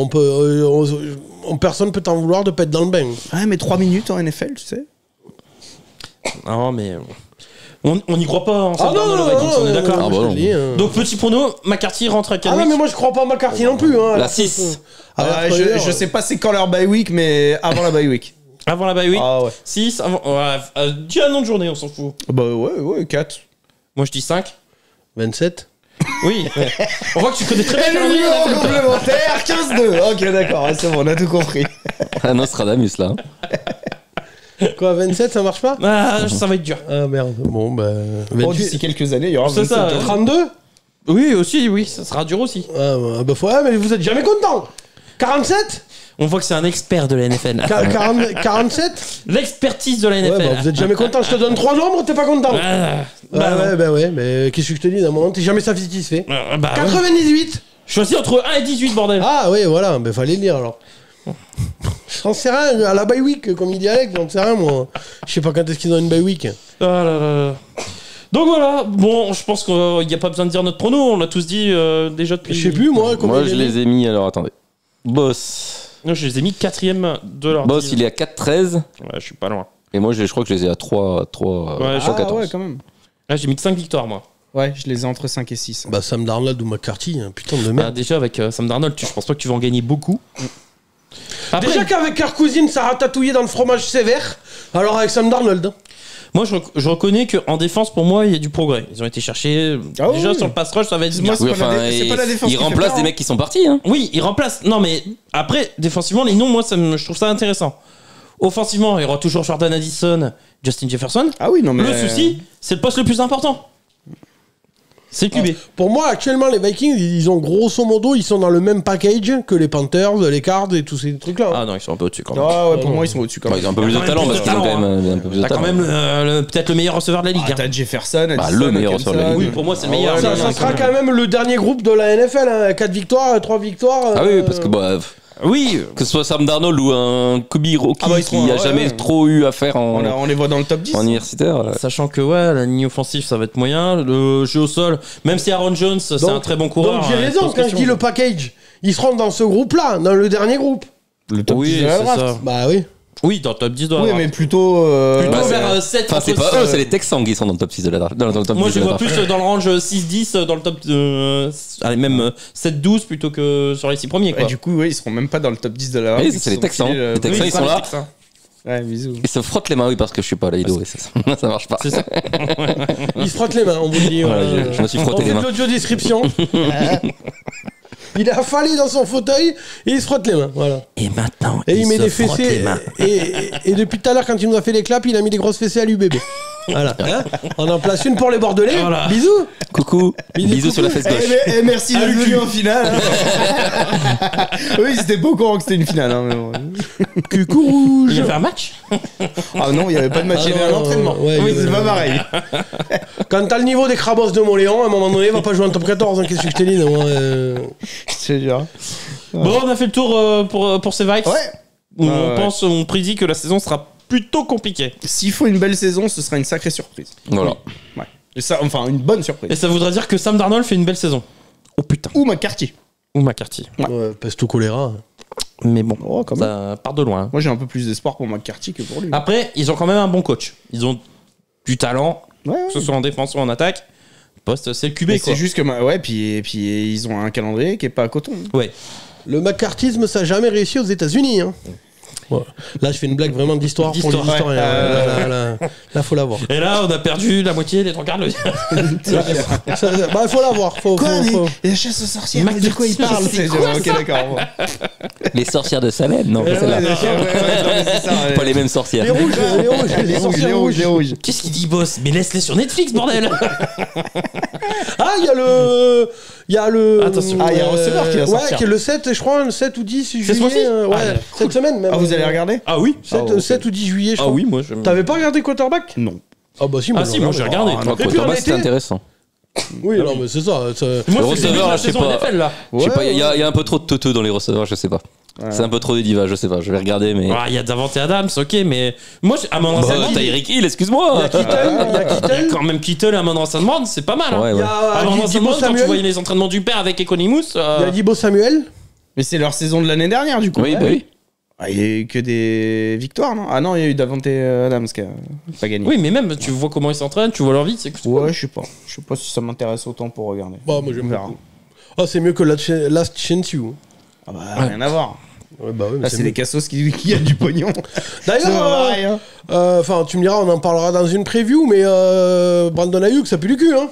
Speaker 1: personne peut t'en vouloir de pas être dans le bain.
Speaker 3: Ouais, mais 3 minutes en NFL, tu sais.
Speaker 2: Non, mais. On n'y croit pas en Sam Darnold, on est d'accord. Donc, petit prono, McCarthy rentre à 4
Speaker 1: week. Ah non, mais moi je crois pas en McCarthy non plus. Hein,
Speaker 4: la 6.
Speaker 3: Je sais pas c'est quand leur bye week, mais avant la bye week.
Speaker 2: Avant la bye week?
Speaker 3: Ah ouais.
Speaker 2: 6, avant. Dis un nom de journée, on s'en fout.
Speaker 3: Bah ouais, 4.
Speaker 2: Moi je dis 5.
Speaker 1: 27.
Speaker 2: Oui. On voit que tu connais très bien le
Speaker 3: numéro complémentaire, 15-2. Ok, d'accord, c'est bon, on a tout compris.
Speaker 4: Un Nostradamus là.
Speaker 1: Quoi, 27, ça marche pas?
Speaker 2: Ça va être dur.
Speaker 1: Ah merde. Bon, bah.
Speaker 3: D'ici quelques années, il y aura 27.
Speaker 2: Ça,
Speaker 1: 32?
Speaker 2: Oui, aussi, oui, ça sera dur aussi.
Speaker 1: Ah, bah, mais vous êtes jamais content. 47?
Speaker 2: On voit que c'est un expert de la NFL.
Speaker 1: 47?
Speaker 2: L'expertise de la NFL.
Speaker 1: Ouais, bah, vous êtes jamais content. Je te donne 3 nombres, t'es pas content. Ouais, mais qu'est-ce que je te dis d'un moment, t'es jamais satisfait. 98.
Speaker 2: Choisis entre 1 et 18, bordel.
Speaker 1: Ah, oui, voilà, bah, fallait le dire alors. J'en sais rien, à la bye week, comme il dit Alex, j'en sais rien, moi. Je sais pas quand est-ce qu'ils ont une bye week.
Speaker 2: Donc voilà, bon, je pense qu'il n'y a pas besoin de dire notre prono, on l'a tous dit déjà depuis.
Speaker 1: Je sais plus, moi.
Speaker 4: Moi, je les ai mis, alors attendez. Boss.
Speaker 2: Non, je les ai mis 4ème de leur.
Speaker 4: Boss, il est à 4-13.
Speaker 2: Ouais, je suis pas loin.
Speaker 4: Et moi, je crois que je les ai à 3 14.
Speaker 3: Ouais, quand même.
Speaker 2: Ah, j'ai mis 5 victoires, moi.
Speaker 3: Ouais, je les ai entre 5 et 6.
Speaker 1: Bah, Sam Darnold ou McCarthy, hein, putain de merde.
Speaker 2: Déjà, avec Sam Darnold, je pense pas que tu vas en gagner beaucoup. Après,
Speaker 1: déjà qu'avec Kirk Cousins, ça a ratatouillé dans le fromage sévère, alors avec Sam Darnold. Hein.
Speaker 2: Moi, je reconnais qu'en défense, pour moi, il y a du progrès. Ils ont été cherchés. Déjà, sur le pass rush, ça va être bien.
Speaker 3: C'est pas la défense.
Speaker 4: Ils remplacent des mecs qui sont partis. Hein.
Speaker 2: Oui, ils remplacent. Non, mais après, défensivement, les noms, moi, je trouve ça intéressant. Offensivement, il y aura toujours Jordan Addison, Justin Jefferson.
Speaker 3: Ah oui, non mais.
Speaker 2: Le souci, c'est le poste le plus important. C'est le QB.
Speaker 1: Pour moi, actuellement, les Vikings, ils ont grosso modo, ils sont dans le même package que les Panthers, les Cards et tous ces trucs-là.
Speaker 2: Ah non, ils sont un peu au-dessus quand même.
Speaker 3: Ah ouais, pour moi, ils sont au-dessus quand même.
Speaker 4: Ils ont un peu plus de talent parce qu'ils ont quand même un peu plus de
Speaker 2: T'as quand
Speaker 4: talent.
Speaker 2: même peut-être le meilleur receveur de la ligue.
Speaker 3: Ah, t'as Jefferson, Addison,
Speaker 4: le meilleur receveur de la ligue.
Speaker 2: Oui, pour moi, c'est le meilleur.
Speaker 1: Ça sera quand même le dernier groupe de la NFL, hein. 4 victoires, 3 victoires.
Speaker 4: Ah oui, parce que
Speaker 2: Oui,
Speaker 4: que ce soit Sam Darnold ou un Kobe Rookie
Speaker 3: ils seront-
Speaker 4: qui a jamais trop eu à faire
Speaker 3: On les voit dans le top 10.
Speaker 4: en universitaire.
Speaker 2: sachant que la ligne offensive, ça va être moyen. Le jeu au sol, même si Aaron Jones, c'est un très bon coureur.
Speaker 1: Donc j'ai raison quand je dis le package. Ils seront dans ce groupe-là, dans le dernier groupe.
Speaker 3: Le top 10
Speaker 2: Oui,
Speaker 3: de la
Speaker 2: c'est
Speaker 3: draft.
Speaker 2: ça.
Speaker 1: Bah oui.
Speaker 2: Oui, dans le top 10 de la
Speaker 3: Oui,
Speaker 2: draft.
Speaker 3: mais plutôt.
Speaker 2: Plutôt
Speaker 4: c'est-
Speaker 2: vers 7.
Speaker 4: Enfin, c'est pas eux, c'est les Texans qui sont dans le top 6 de la draft. Dans le top
Speaker 2: Moi,
Speaker 4: 10
Speaker 2: je
Speaker 4: de la
Speaker 2: vois
Speaker 4: draft.
Speaker 2: plus dans le range 6-10, dans le top. Allez, même 7-12 plutôt que sur les 6 premiers.
Speaker 3: Et
Speaker 2: Quoi.
Speaker 3: du coup, ils seront même pas dans le top 10 de la draft.
Speaker 4: Oui, c'est les Texans. Les Texans, ils sont là.
Speaker 3: Ouais, bisous.
Speaker 4: Ils se frottent les mains, oui, parce que je suis pas là, Ido, et ça marche pas.
Speaker 2: C'est ça.
Speaker 1: Ils se frottent les mains, on vous le dit.
Speaker 4: Voilà,
Speaker 1: voilà.
Speaker 4: je me suis frotté
Speaker 1: On
Speaker 4: les
Speaker 1: fait
Speaker 4: mains.
Speaker 1: de l'audio description. Il est affalé dans son fauteuil et il se frotte les mains. Voilà.
Speaker 2: Et maintenant,
Speaker 1: Et il met des fessées. Et depuis tout à l'heure, quand il nous a fait les claps, il a mis des grosses fessées à l'UBB. Voilà. Hein, on en place une pour les Bordelais.
Speaker 2: Voilà.
Speaker 1: Bisous.
Speaker 4: Coucou, bisous sur la fesse gauche.
Speaker 3: Merci d'être venu en finale. hein. Oui, ils étaient pas au courant que c'était une finale. hein, mais bon.
Speaker 1: Cucou rouge.
Speaker 2: Il a fait un match.
Speaker 3: Ah non, il n'y avait pas de match, il y avait un entraînement.
Speaker 1: ouais,
Speaker 3: oui,
Speaker 1: il y
Speaker 3: c'est
Speaker 1: avait-
Speaker 3: pas pareil.
Speaker 1: Quand t'as le niveau des Crabos de Montléon, à un moment donné, il va pas jouer en top 14. Hein, qu'est-ce que je t'ai dit moi,
Speaker 3: Je te jure.
Speaker 2: Bon, on a fait le tour pour ces Vikes.
Speaker 3: Ouais.
Speaker 2: On prédit que la saison sera plutôt compliquée.
Speaker 3: S'il faut une belle saison, ce sera une sacrée surprise.
Speaker 4: Voilà.
Speaker 3: Ouais. Et ça, enfin, une bonne
Speaker 2: Et
Speaker 3: surprise.
Speaker 2: ça voudrait dire que Sam Darnold fait une belle saison. Oh putain.
Speaker 3: Ou McCarthy.
Speaker 2: Ou McCarthy.
Speaker 1: peste ou choléra.
Speaker 2: Mais bon,
Speaker 3: Oh, quand même.
Speaker 2: ça part de loin.
Speaker 3: Moi, j'ai un peu plus d'espoir pour McCarthy que pour lui.
Speaker 2: Après, ils ont quand même un bon coach. Ils ont du talent,
Speaker 3: Ouais, ouais.
Speaker 2: que ce soit en défense ou en attaque. Poste, c'est le QB,
Speaker 3: Mais
Speaker 2: quoi.
Speaker 3: c'est juste que, ouais, puis ils ont un calendrier qui est pas à coton.
Speaker 2: Ouais.
Speaker 1: Le McCarthyisme, ça n'a jamais réussi aux États-Unis. Hein. Ouais. Là, je fais une blague vraiment d'histoire pour les
Speaker 2: D'histoire,
Speaker 1: historiens.
Speaker 3: ouais.
Speaker 1: Là, faut l'avoir.
Speaker 2: Et là, on a perdu la moitié des trois quarts de
Speaker 1: Bah, faut l'avoir. Faut.
Speaker 3: La chasse aux sorcières,
Speaker 2: Mac-
Speaker 3: de quoi il parle
Speaker 2: c'est quoi,
Speaker 3: Ok, d'accord.
Speaker 4: Les sorcières de Salem, non, pas celle-là. Pas les mêmes sorcières.
Speaker 1: Les rouges, les sorcières rouges.
Speaker 3: les rouges.
Speaker 2: Qu'est-ce qu'il dit, boss? Mais laisse-les sur Netflix, bordel!
Speaker 1: Ah, il y a le.
Speaker 2: Attention.
Speaker 3: Ah, il y a un receveur qui va
Speaker 1: Ouais,
Speaker 3: sortir.
Speaker 1: qui est le 7, je crois, le 7 ou 10 juillet.
Speaker 2: ce mois-ci
Speaker 1: Ouais,
Speaker 2: Ah,
Speaker 1: cette semaine même.
Speaker 3: Ah, vous allez regarder?
Speaker 2: Ah oui?
Speaker 1: 7 ou 10 juillet, je
Speaker 2: Ah
Speaker 1: crois.
Speaker 2: oui, moi je.
Speaker 1: T'avais pas regardé Quarterback?
Speaker 3: Non.
Speaker 1: Ah, bah si,
Speaker 2: Ah si, moi j'ai regardé.
Speaker 3: Ah,
Speaker 4: Moi,
Speaker 1: Et puis,
Speaker 4: Quarterback,
Speaker 1: en
Speaker 4: c'était
Speaker 1: été-
Speaker 4: intéressant.
Speaker 1: Oui, non, mais c'est ça.
Speaker 2: Moi,
Speaker 4: Le
Speaker 2: c'est le début de
Speaker 4: receveur,
Speaker 2: la
Speaker 4: je sais
Speaker 2: saison
Speaker 4: pas.
Speaker 2: NFL là.
Speaker 4: Je sais
Speaker 3: Ouais,
Speaker 4: pas, il y a un peu trop de teuteux dans les receveurs, je sais pas. C'est un peu trop des divas, je sais pas. Je vais regarder, mais.
Speaker 2: Ah, il y a Davante Adams, ok, mais moi, Amon
Speaker 4: Bah,
Speaker 2: Ra-St.
Speaker 4: t'as
Speaker 2: Brown,
Speaker 4: Eric Hill, excuse-moi.
Speaker 1: Il y a Kittel.
Speaker 2: quand même Kittle et Amon Ra-St. Brown, c'est pas mal. Hein.
Speaker 4: Ouais,
Speaker 1: Il y
Speaker 4: ouais.
Speaker 1: a
Speaker 2: Amon Ra-St.
Speaker 1: Dibo
Speaker 2: Brown, quand tu
Speaker 1: Samuel.
Speaker 2: voyais les entraînements du père avec Economous.
Speaker 1: Il y a Dibo Samuel.
Speaker 3: Mais c'est leur saison de l'année dernière, du coup.
Speaker 4: Oui, bah oui.
Speaker 3: Ah, il y a eu que des victoires, non? Ah non, il y a eu Davante Adams qui a pas gagné.
Speaker 2: Oui, mais même, tu vois comment ils s'entraînent, tu vois leur vie, c'est que
Speaker 3: Ouais, je sais pas. Je sais pas si ça m'intéresse autant pour regarder.
Speaker 1: Bah, moi j'aime
Speaker 3: On verra.
Speaker 1: beaucoup. Ah, c'est mieux que Last Chance You.
Speaker 3: Ah bah, rien à voir.
Speaker 1: Ouais, bah oui, mais
Speaker 3: Là, c'est
Speaker 1: mieux.
Speaker 3: les cassos qui a du pognon. C'est pas
Speaker 1: D'ailleurs,
Speaker 3: pareil, hein.
Speaker 1: enfin, tu me diras, on en parlera dans une preview, mais Brandon Ayuk, ça pue du cul, hein.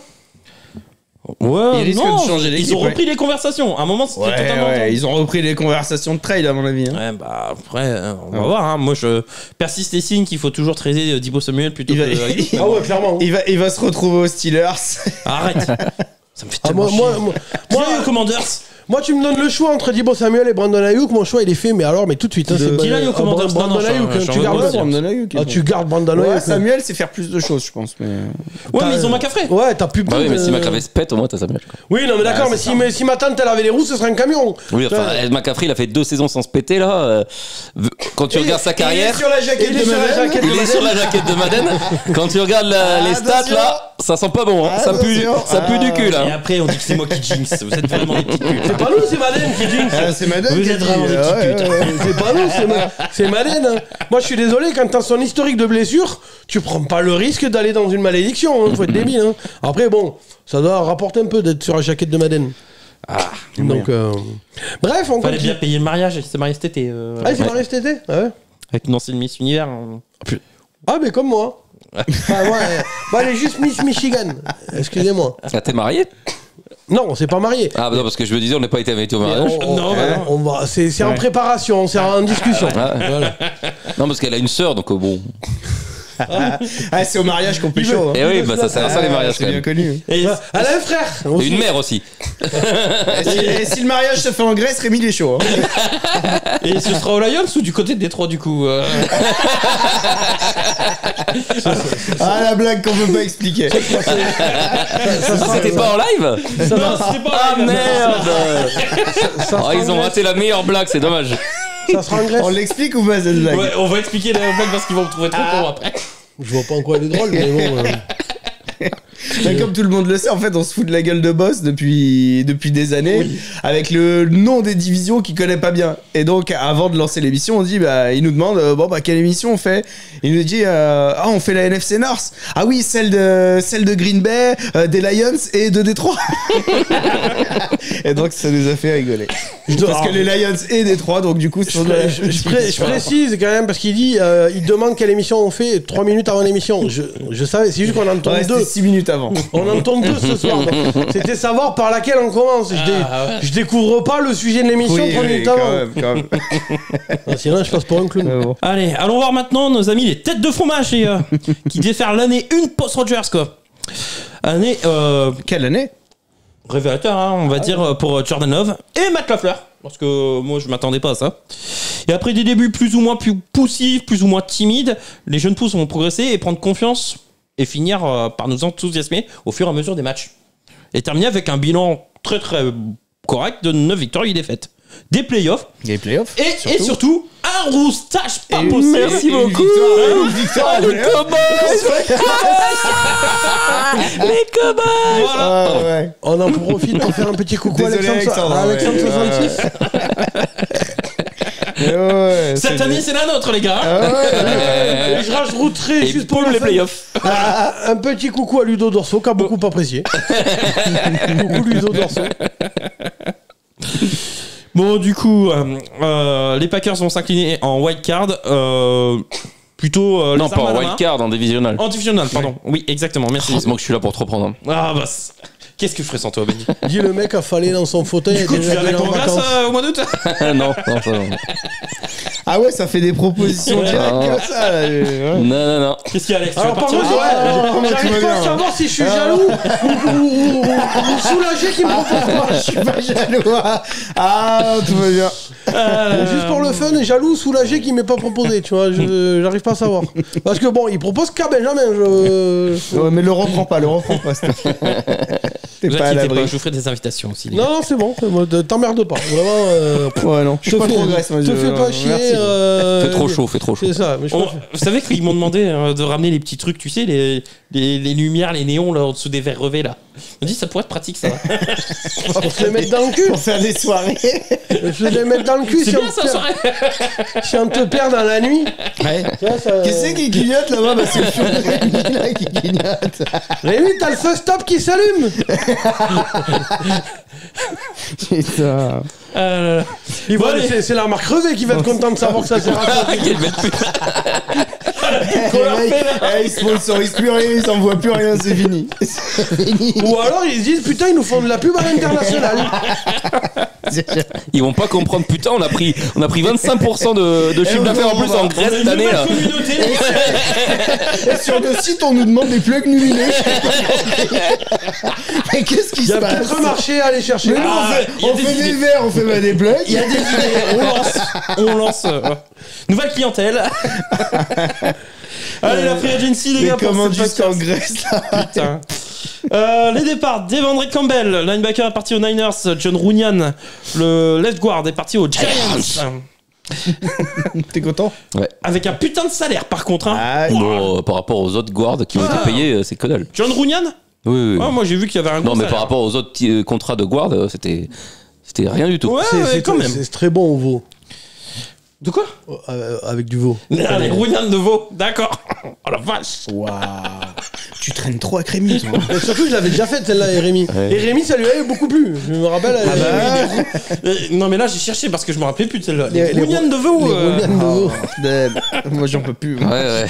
Speaker 2: Ouais,
Speaker 3: Il risque
Speaker 2: non,
Speaker 3: de changer d'équipe,
Speaker 2: ils ont
Speaker 3: ouais.
Speaker 2: repris les conversations. À un moment, c'était totalement.
Speaker 3: Ouais, ils ont repris les conversations de trade, à mon avis. hein.
Speaker 2: Ouais, bah après, on va voir. Hein. Moi, je persiste et signe qu'il faut toujours trader Dibo Samuel plutôt
Speaker 3: Il va-
Speaker 2: que. Ayuk.
Speaker 1: Ah ouais, clairement.
Speaker 3: Il va se retrouver aux Steelers.
Speaker 2: Arrête. Ça me fait
Speaker 1: Ah,
Speaker 2: tellement
Speaker 1: moi,
Speaker 2: chier. Commanders.
Speaker 1: moi, tu me donnes le choix entre Dibo Samuel et Brandon Ayuk, mon choix il est fait, mais alors, mais tout de suite. Hein, c'est
Speaker 2: Qu'il aille au Commanders. Non,
Speaker 1: Brandon
Speaker 2: non,
Speaker 1: Ayuk,
Speaker 2: je
Speaker 1: hein,
Speaker 2: suis
Speaker 1: tu
Speaker 2: en
Speaker 1: gardes
Speaker 2: mode
Speaker 1: ça.
Speaker 3: Brandon Ayuk,
Speaker 1: Ah, tu gardes Brandon
Speaker 3: Ouais,
Speaker 1: Ayuk.
Speaker 3: Samuel, c'est faire plus de choses, je pense. Mais...
Speaker 2: Ouais, mais ils ont McCaffrey.
Speaker 1: Ouais, t'as plus
Speaker 4: Bah oui, mais si
Speaker 1: de-
Speaker 4: McCaffrey se pète, au moins t'as Samuel. quoi.
Speaker 1: Oui, non, mais d'accord, mais si ma tante elle avait les roues, ce serait un camion.
Speaker 4: Oui, enfin, McCaffrey, il a fait 2 saisons sans se péter, là. Quand tu regardes sa carrière.
Speaker 3: sur la jaquette
Speaker 1: Il est sur la jaquette.
Speaker 4: Il est sur la jaquette de Madden. Quand tu regardes les stats,
Speaker 3: Attention.
Speaker 4: là, ça sent pas bon. Hein.
Speaker 3: Attention.
Speaker 4: Ça pue du cul,
Speaker 2: Et
Speaker 4: là.
Speaker 2: après, on dit que c'est moi qui jinx. Vous êtes vraiment des petits culs.
Speaker 1: C'est pas nous, c'est Madden qui jinx.
Speaker 3: Ah, c'est Madden.
Speaker 2: Vous
Speaker 3: qui
Speaker 2: êtes
Speaker 3: a
Speaker 2: vraiment
Speaker 3: dit,
Speaker 2: des petits
Speaker 3: ouais,
Speaker 2: putes.
Speaker 3: ouais, ouais.
Speaker 1: C'est pas nous, c'est Madden. Hein. Moi, je suis désolé, quand t'as son historique de blessure, tu prends pas le risque d'aller dans une malédiction. Hein. Faut être débile. Hein. Après, bon, ça doit rapporter un peu d'être sur la jaquette de Madden.
Speaker 2: Ah,
Speaker 1: Donc, bref, on
Speaker 2: fallait
Speaker 1: continue.
Speaker 2: bien payer le mariage. Il s'est marié cet été.
Speaker 1: Ah, il s'est marié cet été ouais.
Speaker 2: Avec une ancienne Miss Univers.
Speaker 1: Ah, mais comme moi. Enfin, ouais, bah, elle est juste Miss Michigan. Excusez-moi.
Speaker 4: Ah, t'es marié?
Speaker 1: Non, on s'est pas marié.
Speaker 4: Ah, bah non, parce que je me disais, on n'a pas été invités au mariage.
Speaker 1: C'est en préparation, c'est en discussion. Voilà.
Speaker 4: Non, parce qu'elle a une sœur, donc bon.
Speaker 3: C'est au mariage qu'on pécho. Hein.
Speaker 4: Et oui, bah ça sert à ça les mariages
Speaker 3: c'est
Speaker 4: quand
Speaker 3: bien
Speaker 4: même.
Speaker 3: connu.
Speaker 1: Et elle a un frère.
Speaker 4: Et une mère aussi.
Speaker 3: Et si le mariage se fait en Grèce, Rémi il est chaud. Hein.
Speaker 2: Et ce sera au Lions ou du côté de Détroit du coup
Speaker 3: La blague qu'on peut pas expliquer.
Speaker 4: C'était pas en live?
Speaker 2: Non, c'était pas
Speaker 4: Ah
Speaker 2: en live.
Speaker 4: merde. Ils ont raté la meilleure blague, c'est dommage.
Speaker 1: Ça sera en Grèce.
Speaker 3: On l'explique ou pas cette blague?
Speaker 2: Ouais, on va expliquer la blague parce qu'ils vont me trouver trop con après.
Speaker 1: Je vois pas en quoi elle est drôle, mais bon.
Speaker 3: Mais comme tout le monde le sait, en fait, on se fout de la gueule de Boss depuis des années, avec le nom des divisions qu'il connaît pas bien. Et donc, avant de lancer l'émission, on dit, il nous demande, quelle émission on fait? Il nous dit, on fait la NFC North. Ah oui, celle de Green Bay, des Lions et de Détroit. Et donc, ça nous a fait rigoler. Parce que les Lions et Détroit, donc du coup,
Speaker 1: Je précise quand même parce qu'il dit, il demande quelle émission on fait 3 minutes avant l'émission. Je savais, c'est juste qu'on en tourne
Speaker 3: ouais,
Speaker 1: 2.
Speaker 3: 6 minutes avant.
Speaker 1: On en tourne 2 ce soir. C'était savoir par laquelle on commence. Je découvre pas le sujet de l'émission 3 minutes avant.
Speaker 3: Quand même.
Speaker 1: Sinon, je passe pour un clown.
Speaker 2: Allez, allons voir maintenant nos amis les têtes de fromage qui déferlent l'année 1 post-Rodgers quoi. Année
Speaker 3: Quelle année?
Speaker 2: révélateur, hein, on va dire, pour Jordan Love et Matt LaFleur. Parce que moi, je m'attendais pas à ça. Et après des débuts plus ou moins poussifs, plus ou moins timides, les jeunes pousses vont progresser et prendre confiance et finir par nous enthousiasmer au fur et à mesure des matchs. Et terminer avec un bilan très très correct de 9 victoires et 8 défaites. Des playoffs.
Speaker 3: Des playoffs.
Speaker 2: Et surtout, un roustage pas possible.
Speaker 4: Merci beaucoup.
Speaker 3: Une victoire.
Speaker 4: Les cowboys. Les cowboys.
Speaker 2: Voilà.
Speaker 3: Ouais.
Speaker 1: On en profite pour faire un petit coucou à
Speaker 3: Désolé,
Speaker 1: Alexandre
Speaker 3: Alexandre,
Speaker 1: 66.
Speaker 3: Ouais,
Speaker 2: Cette année, c'est la nôtre, les gars.
Speaker 1: Et je rajouterai juste pour
Speaker 4: les
Speaker 1: fun,
Speaker 4: playoffs.
Speaker 1: un petit coucou à Ludo Dorso qui a beaucoup apprécié. Coucou Ludo Dorso.
Speaker 2: Bon, du coup, les Packers vont s'incliner en wild card. Plutôt.
Speaker 4: Non,
Speaker 2: les
Speaker 4: pas
Speaker 2: armes à
Speaker 4: en
Speaker 2: la
Speaker 4: wild
Speaker 2: main.
Speaker 4: card, en divisional.
Speaker 2: En divisional, pardon. Oui, exactement, merci.
Speaker 4: Heureusement que je suis là pour te reprendre. Hein.
Speaker 2: Ah, bah. Qu'est-ce que je ferais sans toi, Benny?
Speaker 1: Dit le mec a fallu dans son fauteuil.
Speaker 2: Du coup, tu viens avec en glace au mois d'août?
Speaker 4: Non, ça non.
Speaker 3: Ah ouais, ça fait des propositions directes comme ça. Là. Ouais.
Speaker 4: Non.
Speaker 2: Qu'est-ce qu'il y a, Alex?
Speaker 1: Alors, par contre, j'arrive pas à savoir si je suis jaloux ou soulagé qu'il me propose pas.
Speaker 3: Je suis pas jaloux. Ah, tout va bien.
Speaker 1: Juste pour le fun, jaloux, soulagé qu'il m'ait pas proposé, tu vois, j'arrive pas à savoir. Parce que bon, il propose qu'à Benjamin,
Speaker 3: Ouais, mais le reprends pas, s'il te plaît. T'es
Speaker 2: Vous
Speaker 3: pas à
Speaker 2: inquiétez pas,
Speaker 3: l'abri.
Speaker 2: je vous ferai des invitations aussi. Les gars.
Speaker 1: Non, c'est bon, t'emmerdes pas, vraiment.
Speaker 3: Ouais, non, je progresse, moi.
Speaker 1: Te fais pas chier.
Speaker 3: Merci.
Speaker 4: Fait trop chaud.
Speaker 1: C'est ça, mais je
Speaker 2: Vous
Speaker 1: préfère.
Speaker 2: savez qu'ils m'ont demandé de ramener les petits trucs, tu sais, les lumières, les néons là, en dessous des verres revêts là. On dit ça pourrait être pratique ça.
Speaker 1: Pour se les mettre dans le cul.
Speaker 3: Pour faire des soirées.
Speaker 1: Je vais les mettre dans le cul
Speaker 2: C'est
Speaker 1: si
Speaker 2: bien
Speaker 1: on,
Speaker 2: ça, soirée.
Speaker 1: si on te perd dans la nuit.
Speaker 3: Ouais.
Speaker 1: Tu vois, ça-
Speaker 3: Qu'est-ce qui clignote là-bas? Bah, c'est le feu de Rémi là qui clignote.
Speaker 1: Rémi, t'as le feu stop qui s'allume.
Speaker 3: Putain.
Speaker 1: Il
Speaker 2: Bon,
Speaker 1: va-
Speaker 2: allez.
Speaker 1: c'est la remarque crevée qui va être content de savoir que ça sert à ça.
Speaker 4: Quelle belle pute.
Speaker 3: Ils sponsorisent plus rien, ils s'envoient plus rien, c'est fini. C'est fini.
Speaker 1: Ou alors ils se disent putain, ils nous font de la pub à l'international.
Speaker 4: Ils vont pas comprendre. Putain, on a pris 25% de chiffre d'affaires en plus en Grèce cette année là.
Speaker 3: Et sur le site, on nous demande des plugs lumineux. Mais qu'est-ce qui
Speaker 1: Il y
Speaker 3: se
Speaker 1: a
Speaker 3: passe?
Speaker 1: peut-être un marché à aller chercher.
Speaker 3: Mais nous, on fait des verres, on fait pas des plugs.
Speaker 2: Il y a des idées, on lance. Nouvelle clientèle. Allez, la free agency, les
Speaker 3: Les
Speaker 2: gars. pour
Speaker 3: commandes
Speaker 2: cette
Speaker 3: jusqu'en
Speaker 2: podcast.
Speaker 3: Grèce là.
Speaker 2: Putain. Les départs, Devandre Campbell, linebacker est parti aux Niners. John Runyan, le left guard, est parti aux Giants.
Speaker 3: T'es content?
Speaker 2: Avec un putain de salaire par contre. Hein.
Speaker 3: Ah,
Speaker 4: Bon, par rapport aux autres guards qui ont été payés, c'est que dalle.
Speaker 2: John Runyan
Speaker 4: Oui.
Speaker 2: Ah, moi j'ai vu qu'il y avait un gros
Speaker 4: Non, mais
Speaker 2: salaire.
Speaker 4: par rapport aux autres contrats de guard, c'était rien du tout.
Speaker 2: Ouais,
Speaker 1: C'est
Speaker 2: quand même.
Speaker 1: C'est très bon au veau.
Speaker 2: De quoi?
Speaker 1: Avec du veau.
Speaker 2: Les Runyan de veau, d'accord. Oh la vache.
Speaker 3: waouh. Tu traînes trop avec Rémi, toi.
Speaker 1: Et surtout, je l'avais déjà faite celle-là, et Rémi.
Speaker 4: Ouais.
Speaker 1: Et Rémi, ça lui avait beaucoup plu. Je me rappelle.
Speaker 2: Non mais là j'ai cherché parce que je me rappelais plus de celle-là.
Speaker 1: Les
Speaker 2: Les Runyan de veau.
Speaker 1: les Runyan de veau.
Speaker 3: Moi, j'en peux plus.
Speaker 4: Ouais.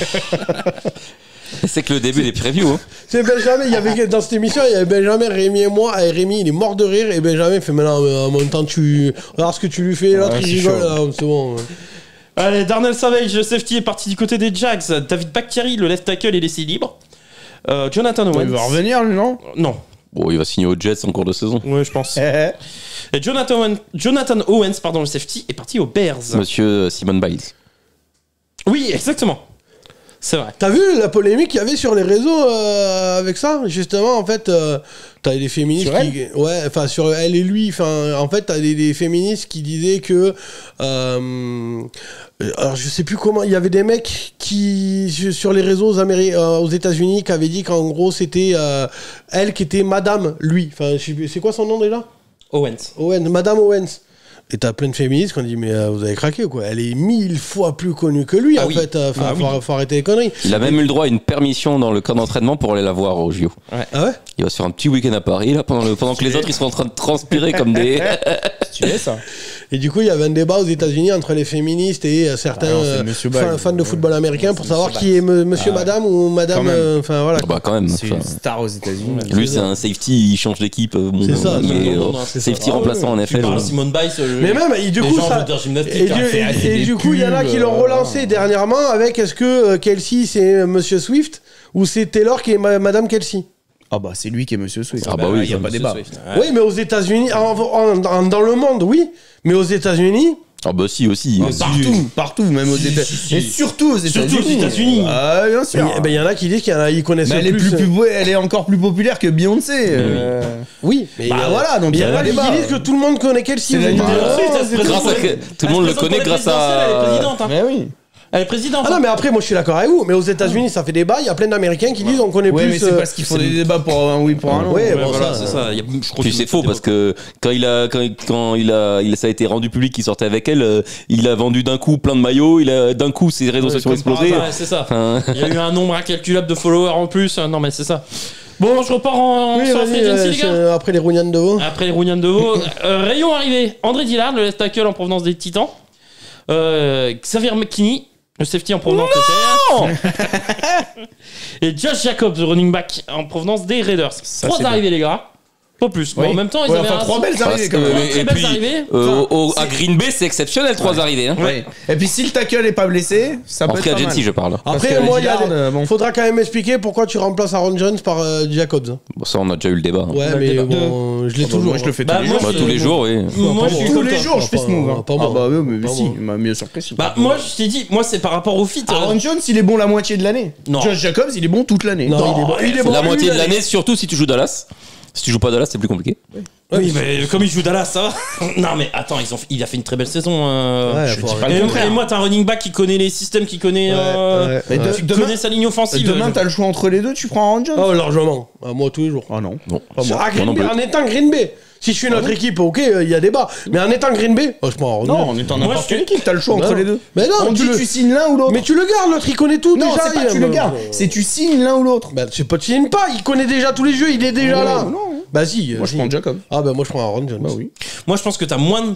Speaker 4: C'est que le début des previews. Hein.
Speaker 1: C'est Benjamin, dans cette émission, il y avait Benjamin, Rémi et moi. Et Rémi, il est mort de rire. Et Benjamin fait maintenant, en même temps, regarde ce que tu lui fais. L'autre, il rigole. Là, c'est bon.
Speaker 2: Allez, Darnell Savage, le safety, est parti du côté des Jags. David Bakhtiari, le left tackle, est laissé libre. Jonathan Owens.
Speaker 3: Il va revenir, lui, non?
Speaker 2: Non.
Speaker 4: Bon, il va signer aux Jets en cours de saison.
Speaker 2: Ouais, je pense. Et Jonathan Owens, le safety, est parti aux Bears.
Speaker 4: Monsieur Simon Biles.
Speaker 2: Oui, exactement. C'est vrai.
Speaker 1: T'as vu la polémique qu'il y avait sur les réseaux avec ça? Justement, en fait, t'as des féministes sur elle et lui. En fait, t'as des féministes qui disaient que... alors, je sais plus comment... Il y avait des mecs qui, sur les réseaux aux États-Unis, qui avaient dit qu'en gros, c'était elle qui était Madame lui. Enfin, c'est quoi son nom déjà?
Speaker 2: Owens.
Speaker 1: Madame Owens. Et t'as plein de féministes qui ont dit mais vous avez craqué quoi. Elle est 1000 fois plus connue que lui fait. Faut arrêter les conneries.
Speaker 4: Il a même eu le droit à une permission dans le camp d'entraînement pour aller la voir au JO.
Speaker 2: Ouais.
Speaker 1: Ah ouais?
Speaker 4: Il va se faire un petit week-end à Paris là pendant que les autres ils sont en train de transpirer comme des.
Speaker 3: Tu sais ça.
Speaker 1: Et du coup il y avait un débat aux États-Unis entre les féministes et certains fans de football américain pour savoir qui est Monsieur Madame ou Madame. Enfin voilà.
Speaker 4: Bah quand même.
Speaker 3: C'est une star aux États-Unis.
Speaker 4: Lui c'est un safety, il change d'équipe.
Speaker 1: C'est ça.
Speaker 4: Safety remplaçant en effet.
Speaker 2: Simon Biles.
Speaker 1: Mais même du coup ça. Et du coup il y en a qui l'ont relancé dernièrement avec est-ce que Kelsey c'est Monsieur Swift ou c'est Taylor qui est Madame Kelsey?
Speaker 3: Ah bah c'est lui qui est Monsieur Swift.
Speaker 4: Ah bah oui,
Speaker 3: il n'y a pas débat.
Speaker 1: Oui, mais aux États-Unis, dans le monde, oui, mais aux États-Unis.
Speaker 4: Ah bah si aussi.
Speaker 3: Partout, même aux États-Unis. Et surtout aux États-Unis.
Speaker 2: Ah
Speaker 3: bien sûr.
Speaker 1: Il y en a qui disent qu'ils connaissent plus.
Speaker 3: Elle est encore plus populaire que Beyoncé.
Speaker 1: Oui, mais
Speaker 3: voilà, donc
Speaker 1: il y en a qui disent que tout le monde connaît Kelsey.
Speaker 4: Tout le monde le connaît grâce à.
Speaker 2: Elle est présidente.
Speaker 3: Mais oui.
Speaker 2: Elle est présidente.
Speaker 1: Ah non, mais après, moi je suis d'accord avec vous. Mais aux États-Unis, ça fait débat. Il y a plein d'Américains qui disent on connaît plus.
Speaker 3: Oui, mais c'est parce qu'il faut des débats pour un oui, pour un non.
Speaker 1: Oui,
Speaker 2: voilà, c'est ça.
Speaker 4: Puis c'est faux parce que quand ça a été rendu public qu'il sortait avec elle, il a vendu d'un coup plein de maillots. D'un coup, ses réseaux sociaux ont explosé.
Speaker 2: C'est ça. Il y a eu un nombre incalculable de followers en plus. Non, mais c'est ça. Bon, je repars sur la free agency, les gars.
Speaker 1: Après les Rougnan de Haut.
Speaker 2: Rayon arrivé. André Dillard, le left tackle en provenance des Titans. Xavier McKinney, le safety en provenance des Giants. Et Josh Jacobs, le running back en provenance des Raiders. 3 arrivées, les gars. Pas plus. Mais en même temps, ils avaient
Speaker 3: 3 belles arrivées quand même.
Speaker 2: Très belles arrivées.
Speaker 4: À Green Bay, c'est exceptionnel, 3 arrivées. Hein.
Speaker 3: Ouais. Et puis si le tackle est pas blessé, ça peut être pas mal. En free agency,
Speaker 4: je parle.
Speaker 1: Après, moi, il faudra quand même expliquer pourquoi tu remplaces Aaron Jones par Jacobs.
Speaker 4: Bon, ça, on a déjà eu le débat.
Speaker 1: Ouais, mais bon, je l'ai toujours.
Speaker 3: Moi, je le fais tous les jours.
Speaker 4: Tous les jours, oui.
Speaker 2: Moi,
Speaker 3: tous les jours, je fais ce move.
Speaker 1: Ah
Speaker 3: bah oui, mais si, il m'a mieux surpris.
Speaker 2: Moi, je t'ai dit, moi, c'est par rapport au fit.
Speaker 3: Aaron Jones, il est bon la moitié de l'année. Josh Jacobs, il est bon toute l'année.
Speaker 1: Non, il est bon
Speaker 4: la moitié de l'année, surtout si tu joues Dallas. Si tu joues pas Dallas, c'est plus compliqué.
Speaker 2: Oui, mais comme il joue Dallas, ça va. Non, mais attends, il a fait une très belle saison. Et moi, t'as un running back qui connaît les systèmes, qui connaît, qui connaît sa ligne offensive.
Speaker 3: Demain, t'as le choix entre les deux, tu prends Aaron Jones?
Speaker 1: Oh, largement. Moi, tous les jours.
Speaker 3: Ah non.
Speaker 1: Pas moi. En étant Green Bay. Si je suis notre équipe, ok, il y a débat. Mais en étant Green Bay, je prends Aaron Jones.
Speaker 3: Non, en étant n'importe quelle équipe, t'as le choix entre les deux.
Speaker 1: Mais non,
Speaker 3: on dit tu signes l'un ou l'autre.
Speaker 1: Mais tu le gardes, l'autre, il connaît tout déjà.
Speaker 3: Non, c'est pas tu le gardes, c'est tu signes l'un ou l'autre.
Speaker 1: Bah, c'est pas tu signes pas, il connaît déjà tous les jeux, il est déjà là.
Speaker 3: Non.
Speaker 1: Bah si.
Speaker 3: Moi, je prends Jacob.
Speaker 1: Ah bah moi, je prends Aaron Jones.
Speaker 3: Bah oui.
Speaker 2: Moi, je pense que t'as moins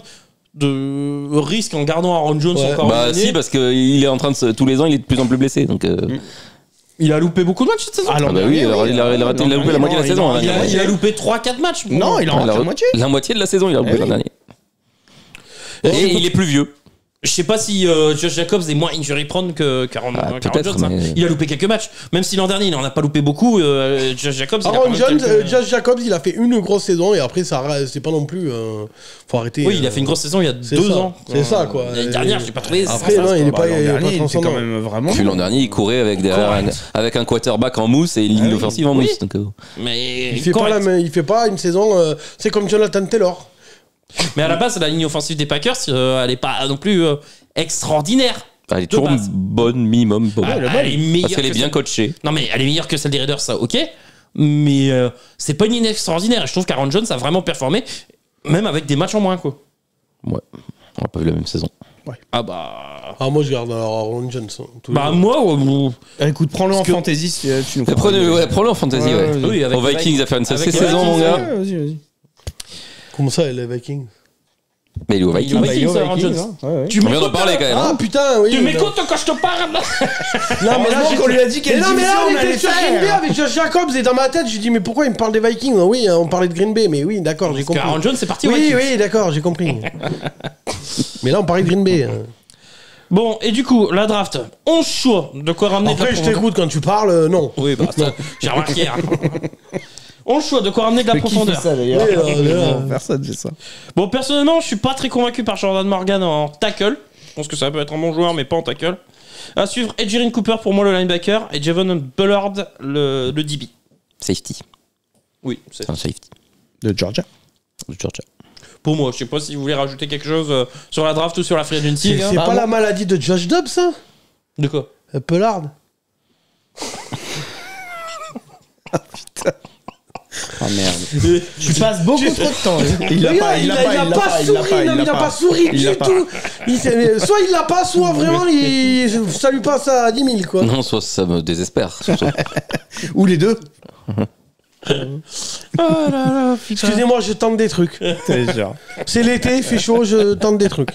Speaker 2: de risques en gardant Aaron Jones encore.
Speaker 4: Bah si, parce qu'il est en train de tous les ans, il est de plus en plus blessé, donc.
Speaker 2: Il a loupé beaucoup de matchs cette saison.
Speaker 4: Ah bah oui, il a loupé la moitié de la saison.
Speaker 2: Il a loupé 3-4 matchs.
Speaker 3: Non, il a raté la moitié.
Speaker 4: La moitié de la saison, il a loupé l'an dernier. Et il est plus vieux.
Speaker 2: Je sais pas si Josh Jacobs est moins injury prone qu'Aaron Jones. Mais... Il a loupé quelques matchs. Même si l'an dernier, il en a pas loupé beaucoup. Josh Jacobs.
Speaker 1: Josh Jacobs, il a fait une grosse saison et après, c'est pas non plus. Faut arrêter.
Speaker 2: Oui, il a fait une grosse saison il y a 2 ans.
Speaker 1: C'est ça, quoi.
Speaker 2: L'année dernière, je l'ai pas trouvé.
Speaker 1: Après, non, il est pas
Speaker 3: quand même vraiment.
Speaker 4: Puis l'an dernier, il courait avec un quarterback en mousse et une ligne offensive en mousse.
Speaker 2: Mais
Speaker 1: il fait pas une saison. C'est comme Jonathan Taylor.
Speaker 2: Mais à la base, la ligne offensive des Packers, elle est pas non plus extraordinaire.
Speaker 4: Elle est toujours bonne, minimum.
Speaker 2: Elle est meilleure
Speaker 4: parce qu'elle est bien coachée.
Speaker 2: Non, mais elle est meilleure que celle des Raiders, ça, ok. Mais c'est pas une ligne extraordinaire. Et je trouve qu'Aaron Jones a vraiment performé, même avec des matchs en moins, quoi.
Speaker 4: Ouais, on n'a pas vu la même saison.
Speaker 2: Ouais. Ah bah.
Speaker 1: Moi, je garde Aaron Jones.
Speaker 2: Bah, moi.
Speaker 3: Écoute, prends-le en fantasy si tu nous
Speaker 4: prends-le en fantasy, ouais. Oui, Vikings a fait une sacrée saison, mon gars.
Speaker 3: Vas-y.
Speaker 1: Comment ça, les Vikings?
Speaker 4: Mais il est au Vikings.
Speaker 2: Vikings, Aaron Jones.
Speaker 4: Tu vient d'en parler quand même.
Speaker 1: Ah putain, oui.
Speaker 2: Tu m'écoutes quand je te parle.
Speaker 1: Non, mais là,
Speaker 3: on lui a dit quelle
Speaker 1: non, mais là,
Speaker 3: division
Speaker 1: on
Speaker 3: on allait
Speaker 1: était sur Green Bay avec Josh Jacobs et dans ma tête, je dis mais pourquoi il me parle des Vikings? Oui, on parlait de Green Bay, mais oui, d'accord, j'ai compris.
Speaker 2: Aaron Jones, c'est parti.
Speaker 1: Oui, oui, d'accord, j'ai compris. Mais là, on parlait de Green Bay.
Speaker 2: Bon, et du coup, la draft, 11 choix de quoi ramener.
Speaker 1: Après, je t'écoute quand tu parles, non.
Speaker 2: Oui, bah, ça, j'ai remarqué. 11 choix de quoi ramener de la profondeur.
Speaker 3: ça d'ailleurs.
Speaker 1: Oui,
Speaker 3: Personne fait ça.
Speaker 2: Bon, personnellement, je suis pas très convaincu par Jordan Morgan en tackle. Je pense que ça peut être un bon joueur, mais pas en tackle. À suivre, Edgerrin Cooper pour moi le linebacker et Javon Bullard le DB.
Speaker 4: Safety.
Speaker 2: Oui, c'est
Speaker 4: Un safety.
Speaker 3: De Georgia.
Speaker 2: pour moi. Je sais pas si vous voulez rajouter quelque chose sur la draft ou sur la free agency.
Speaker 1: C'est pas la maladie de Josh Dobbs, ça?
Speaker 2: De quoi?
Speaker 1: Pollard.
Speaker 3: Oh merde. Tu passes beaucoup trop de temps. Il a
Speaker 1: pas souri du tout. Soit il l'a pas, soit vraiment ça lui passe à 10 000 quoi.
Speaker 4: Non, soit ça me désespère. Surtout.
Speaker 3: Ou les deux.
Speaker 2: Oh là là,
Speaker 1: Excusez-moi, je tente des trucs. C'est l'été, il fait chaud, je tente des trucs.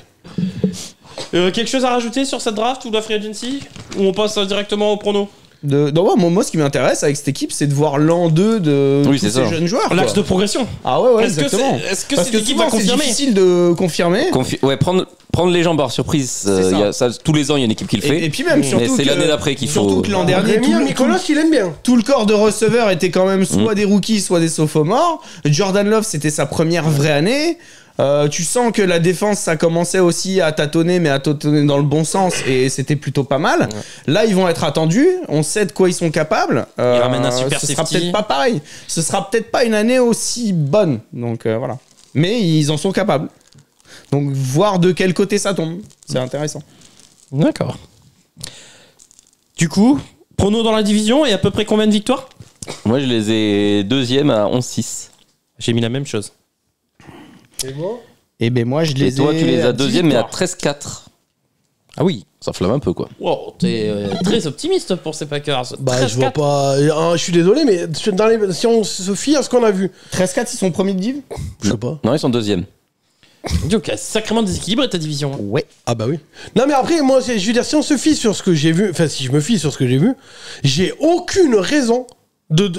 Speaker 2: Quelque chose à rajouter sur cette draft ou la free agency? Ou on passe directement au prono?
Speaker 3: Moi, ce qui m'intéresse avec cette équipe, c'est de voir l'an 2 de tous ces jeunes joueurs.
Speaker 2: L'axe de progression.
Speaker 3: Ah ouais,
Speaker 2: Est-ce
Speaker 3: exactement.
Speaker 2: est-ce que
Speaker 3: Parce
Speaker 2: cette
Speaker 3: que
Speaker 2: équipe
Speaker 3: souvent,
Speaker 2: va confirmer?
Speaker 3: c'est difficile de confirmer.
Speaker 4: Ouais, prendre les gens par surprise.
Speaker 3: C'est
Speaker 4: Il y a ça, tous les ans, il y a une équipe qui le fait.
Speaker 3: Et puis même, surtout
Speaker 4: mais c'est
Speaker 3: que-
Speaker 4: l'année d'après qu'il faut.
Speaker 3: Surtout que l'an dernier,
Speaker 1: Nicolas, il aime bien.
Speaker 3: tout le corps de receveurs était quand même soit des rookies, soit des sophomores. Jordan Love, c'était sa première vraie année. Tu sens que la défense, ça commençait aussi à tâtonner, mais à tâtonner dans le bon sens, et c'était plutôt pas mal. Là, ils vont être attendus. On sait de quoi ils sont capables.
Speaker 2: Ils ramènent un super
Speaker 3: Ce sera
Speaker 2: safety.
Speaker 3: peut-être pas pareil. Ce sera peut-être pas une année aussi bonne. Donc voilà. Mais ils en sont capables. Donc voir de quel côté ça tombe, c'est intéressant.
Speaker 2: D'accord. Du coup, prono dans la division et à peu près combien de victoires?
Speaker 4: Moi, je les ai deuxième à 11-6.
Speaker 2: J'ai mis la même chose.
Speaker 1: Et moi
Speaker 3: Et ben moi, je les
Speaker 4: Et toi,
Speaker 3: ai
Speaker 4: tu les
Speaker 3: à
Speaker 4: as
Speaker 3: 10
Speaker 4: deuxième, mais à
Speaker 3: victoires.
Speaker 4: 13-4.
Speaker 2: Ah oui.
Speaker 4: Ça flamme un peu, quoi.
Speaker 2: Wow, t'es très optimiste pour ces Packers.
Speaker 1: Bah, je vois
Speaker 2: 13-4.
Speaker 1: pas. Je suis désolé, mais si on se fie à ce qu'on a vu.
Speaker 3: 13-4, ils sont premiers de div.
Speaker 1: Je sais pas.
Speaker 4: Non, ils sont deuxième.
Speaker 2: Donc, sacrément déséquilibré ta division.
Speaker 3: Ouais.
Speaker 1: Ah bah oui. Non mais après, moi, je veux dire, si on se fie sur ce que j'ai vu, enfin si je me fie sur ce que j'ai vu, j'ai aucune raison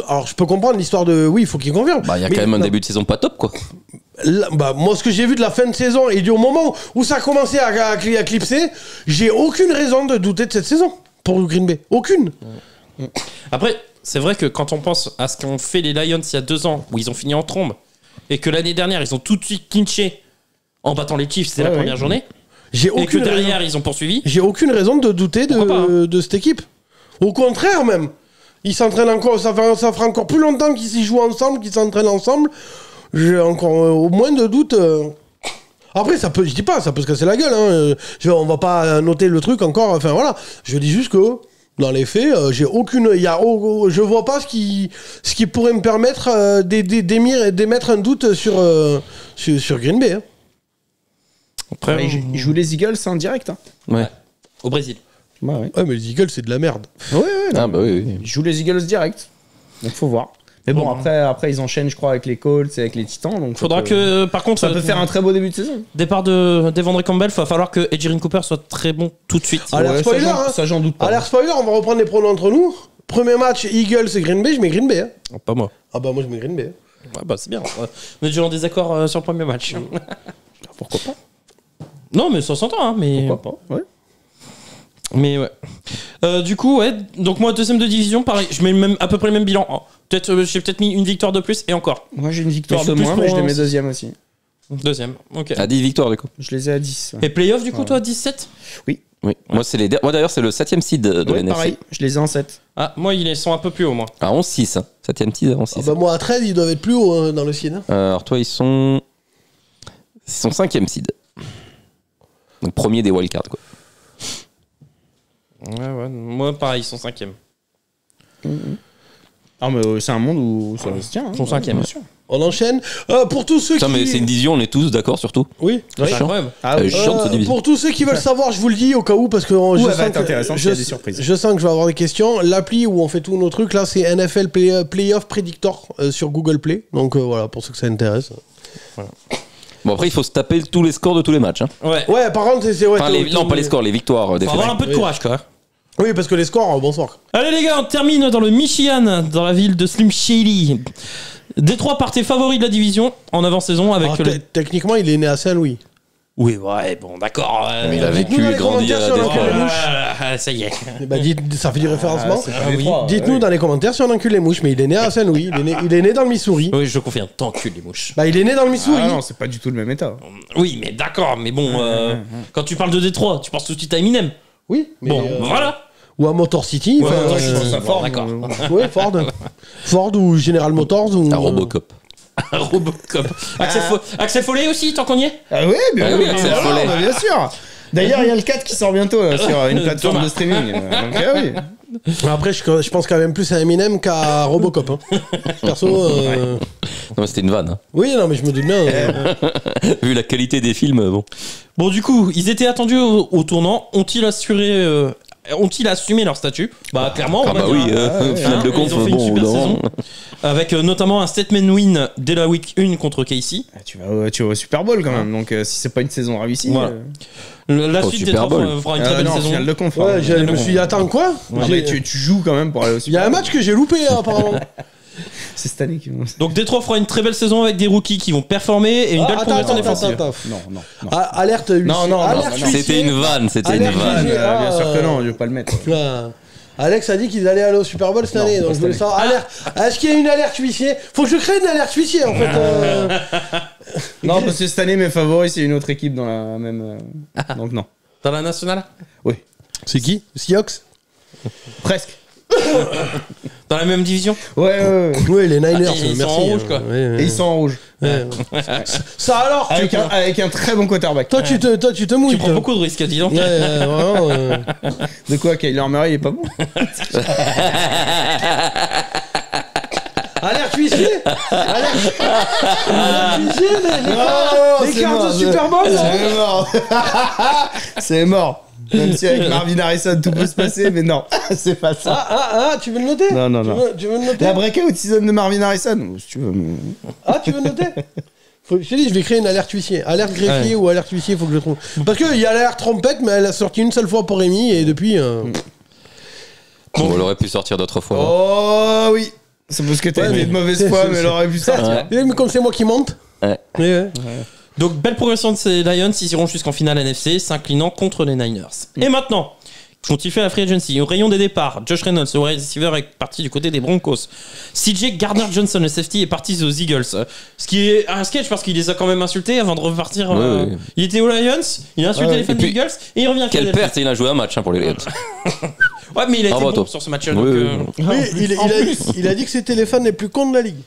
Speaker 1: alors je peux comprendre l'histoire de oui, il faut qu'il confirme.
Speaker 4: Bah, il y a
Speaker 1: Mais
Speaker 4: quand même un
Speaker 1: non,
Speaker 4: début de saison pas top, quoi.
Speaker 1: là, bah, moi, ce que j'ai vu de la fin de saison et du moment où ça a commencé à clipser, j'ai aucune raison de douter de cette saison pour Green Bay. Aucune.
Speaker 2: Après, c'est vrai que quand on pense à ce qu'ont fait les Lions il y a 2 ans, où ils ont fini en trombe, et que l'année dernière, ils ont tout de suite clinché en battant les Chiefs, c'était la première journée,
Speaker 1: J'ai
Speaker 2: et que
Speaker 1: aucune
Speaker 2: derrière,
Speaker 1: raison.
Speaker 2: ils ont poursuivi.
Speaker 1: J'ai aucune raison de douter
Speaker 2: Pourquoi pas,
Speaker 1: de cette équipe. Au contraire même. Ils s'entraînent encore, ça fera encore plus longtemps qu'ils s'y jouent ensemble, qu'ils s'entraînent ensemble. J'ai encore au moins de doutes. Après, je dis pas, ça peut se casser la gueule. Hein. On va pas noter le truc encore. Enfin voilà. Je dis juste que dans les faits, j'ai aucune. Je vois pas ce qui pourrait me permettre d'émettre un doute sur Green Bay. Hein.
Speaker 2: Après,
Speaker 3: Ils jouent les Eagles en direct. Hein.
Speaker 4: Ouais.
Speaker 2: au Brésil.
Speaker 3: Ouais.
Speaker 1: Ouais, mais les Eagles, c'est de la merde.
Speaker 3: Ouais,
Speaker 4: Ah, bah oui, oui.
Speaker 3: Ils jouent les Eagles direct. Donc faut voir. Mais bon, après ils enchaînent, je crois, avec les Colts et avec les Titans. Donc
Speaker 2: Faudra que, par contre,
Speaker 3: ça peut faire un très beau début de saison.
Speaker 2: départ de Devondre Campbell, il va falloir que Edgerrin Cooper soit très bon tout de suite.
Speaker 1: Alerte
Speaker 3: Ouais,
Speaker 1: spoiler,
Speaker 3: ça,
Speaker 1: hein.
Speaker 3: ça, j'en doute pas.
Speaker 1: Alerte spoiler, on va reprendre les pronos entre nous. Premier match, Eagles et Green Bay, je mets Green Bay. Hein.
Speaker 2: Pas moi.
Speaker 1: Ah bah moi je mets Green Bay.
Speaker 2: Ouais, bah c'est bien. On est déjà en désaccord sur le premier match.
Speaker 3: Pourquoi pas?
Speaker 2: Non, mais ça s'entend, hein. Mais...
Speaker 3: Pourquoi pas? Ouais.
Speaker 2: Mais ouais. Du coup, ouais. Donc moi, deuxième de division, pareil. Je mets à peu près le même bilan. Oh, j'ai peut-être mis une victoire de plus et encore.
Speaker 3: Moi j'ai une victoire
Speaker 2: Mais je
Speaker 3: de
Speaker 2: suis
Speaker 3: moins,
Speaker 2: plus
Speaker 3: mais je les
Speaker 2: pour
Speaker 3: mets deuxième aussi.
Speaker 2: Deuxième. Ok.
Speaker 4: À 10 victoires, du coup.
Speaker 3: Je les ai à 10.
Speaker 2: Et playoff, du coup, toi, 17?
Speaker 4: Oui. Moi, moi d'ailleurs, c'est le 7ème seed de
Speaker 3: Ouais,
Speaker 4: l'NFC.
Speaker 3: pareil, je les ai en 7.
Speaker 2: Ah, moi, ils sont un peu plus hauts, moi.
Speaker 4: À 11-6. Hein. 7ème seed à 11-6.
Speaker 1: Ah bah moi à 13, ils doivent être plus haut dans le ciel. Hein.
Speaker 4: Alors, toi, ils sont 5ème seed. Donc, premier des wildcards, quoi.
Speaker 2: Ouais. Moi, pareil, ils sont 5e.
Speaker 3: Ah, mais c'est un monde où ça se tient. Hein.
Speaker 2: Ils sont 5e.
Speaker 3: Bien sûr.
Speaker 1: On enchaîne. Pour tous ceux
Speaker 4: Putain,
Speaker 1: qui...
Speaker 4: mais c'est une division, on est tous d'accord, surtout.
Speaker 1: Oui.
Speaker 2: C'est incroyable.
Speaker 3: Ah oui.
Speaker 4: Chiante, cette division.
Speaker 1: Pour tous ceux qui veulent savoir, je vous le dis au cas où, parce que
Speaker 3: elle
Speaker 1: je
Speaker 3: va
Speaker 1: sens
Speaker 3: être intéressante, il y a des surprises.
Speaker 1: Je sens que je vais avoir des questions. L'appli où on fait tous nos trucs, là, c'est NFL Playoff Predictor sur Google Play. Donc voilà, pour ceux que ça intéresse.
Speaker 4: Bon, après, il faut se taper tous les scores de tous les matchs. Hein.
Speaker 1: Ouais, par contre, c'est. Ouais,
Speaker 4: non, pas les scores, les victoires.
Speaker 2: Faut avoir un peu de courage, quoi.
Speaker 1: Oui, parce que les scores, bonsoir.
Speaker 2: Allez, les gars, on termine dans le Michigan, dans la ville de Slim Shady. Détroit partait favori de la division en avant-saison avec.
Speaker 1: Techniquement, il est né à Saint-Louis.
Speaker 2: Oui, ouais, bon, d'accord.
Speaker 4: Mais il a vécu et grandi à Détroit.
Speaker 2: Ça y est.
Speaker 1: Bah, ça fait du référencement.
Speaker 2: Oui.
Speaker 1: Dites-nous dans les commentaires si on encule les mouches, mais il est né à Saint-Louis. Il est né dans le Missouri.
Speaker 2: Oui, je confirme, t'encules les mouches.
Speaker 1: Bah, il est né dans le Missouri.
Speaker 3: Ah non, c'est pas du tout le même état.
Speaker 2: Oui, mais d'accord, mais bon, quand tu parles de Détroit, tu penses tout de suite à Eminem.
Speaker 1: Oui, mais
Speaker 2: Bon, voilà.
Speaker 1: Ou à Motor City.
Speaker 2: Bon, d'accord.
Speaker 1: Oui, Ford. Ford ou General Motors. Ou
Speaker 4: Un Robocop.
Speaker 2: Un Robocop. Axel Follet aussi, tant qu'on y est.
Speaker 3: Ah oui, bien,
Speaker 4: oui, Axel Follet.
Speaker 3: bien sûr. D'ailleurs, il y a le 4 qui sort bientôt là, sur une plateforme de streaming. Donc, oui.
Speaker 1: Après, je pense quand même plus à Eminem qu'à Robocop. Hein. Perso.
Speaker 4: Non, c'était une vanne. Hein.
Speaker 1: Oui, non, mais je me doute bien.
Speaker 4: Vu la qualité des films, bon.
Speaker 2: Bon, du coup, ils étaient attendus au tournant. Ont-ils assumé leur statut? Bah, clairement.
Speaker 4: Ah, bah oui, finale de conf,
Speaker 2: ils ont fait une super saison. Avec notamment un statement win dès la week 1 contre Casey.
Speaker 3: Tu vas au Super Bowl quand même, donc si c'est pas une saison réussie.
Speaker 2: Voilà. La suite des trois fera une très belle saison.
Speaker 3: Finale de conf.
Speaker 1: Ouais, je me suis dit, attends, quoi?
Speaker 3: Non, mais tu joues quand même pour aller au
Speaker 1: Il y
Speaker 3: Super
Speaker 1: a un
Speaker 3: Bowl.
Speaker 1: match que j'ai loupé, hein, apparemment.
Speaker 3: C'est cette année qu'ils vont.
Speaker 2: Donc Détroit fera une très belle saison avec des rookies qui vont performer et une belle progression défensive.
Speaker 3: Non.
Speaker 1: Alerte 8.
Speaker 3: Non,
Speaker 1: Alerte
Speaker 3: non.
Speaker 4: C'était une vanne, c'était une
Speaker 1: Alerte
Speaker 4: vanne.
Speaker 1: GG.
Speaker 3: Bien sûr que non, je vais pas le mettre.
Speaker 1: Alex a dit qu'ils allaient aller au Super Bowl cette année, donc je voulais savoir. Alerte. Est-ce qu'il y a une alerte huissier? Faut que je crée une alerte huissier en fait.
Speaker 3: Non, parce que cette année, mes favoris, c'est une autre équipe dans la même. Donc non.
Speaker 2: Dans la nationale?
Speaker 3: Oui.
Speaker 1: C'est qui? Seahawks?
Speaker 3: Presque.
Speaker 2: Dans la même division?
Speaker 1: Ouais, les Niners.
Speaker 2: Ils sont
Speaker 1: merci.
Speaker 2: en rouge, quoi.
Speaker 3: Et ils sont en rouge.
Speaker 1: Ça alors
Speaker 3: Avec un très bon quarterback.
Speaker 1: Toi, tu te mouilles.
Speaker 2: Tu prends beaucoup de risques, dis donc.
Speaker 1: Vraiment.
Speaker 3: De quoi, Kyler Murray, il est pas bon?
Speaker 1: Alerte huissier. Alerte huissier, les cartes de Super Bowl.
Speaker 3: C'est mort. C'est mort. Même si avec Marvin Harrison tout peut se passer, mais non, c'est pas ça.
Speaker 1: Tu veux le noter?
Speaker 3: Non.
Speaker 1: Tu veux le noter?
Speaker 3: La breakout season de Marvin Harrison, si tu veux.
Speaker 1: Tu veux le noter? Je te dis, je vais créer une alerte huissier. Alerte greffier ou alerte huissier, faut que je le trouve. Parce qu'il y a l'alerte trompette, mais elle a sorti une seule fois pour Rémi, et depuis.
Speaker 4: Bon, elle aurait pu sortir d'autres fois.
Speaker 3: Oh oui. C'est parce que t'as été de mauvaise foi, mais elle aurait pu sortir.
Speaker 1: Mais comme c'est moi qui monte.
Speaker 4: Ouais.
Speaker 2: Donc belle progression de ces Lions, ils iront jusqu'en finale NFC, s'inclinant contre les Niners. Et maintenant, qu'ont-ils fait à la free agency? Au rayon des départs, Josh Reynolds, le wide receiver, est parti du côté des Broncos. CJ Gardner-Johnson, le safety, est parti aux Eagles. Ce qui est un sketch parce qu'il les a quand même insultés avant de repartir.
Speaker 4: Ouais.
Speaker 2: Il était aux Lions, il a insulté les fans des Eagles et il revient à
Speaker 4: Quelle
Speaker 2: Philadelphie.
Speaker 4: perte, il a joué un match pour les Lions.
Speaker 2: Ouais, mais il a été bon
Speaker 4: top.
Speaker 2: sur ce match-là.
Speaker 4: Oui,
Speaker 2: donc,
Speaker 1: Oui, il a dit que c'était les fans les plus cons de la ligue.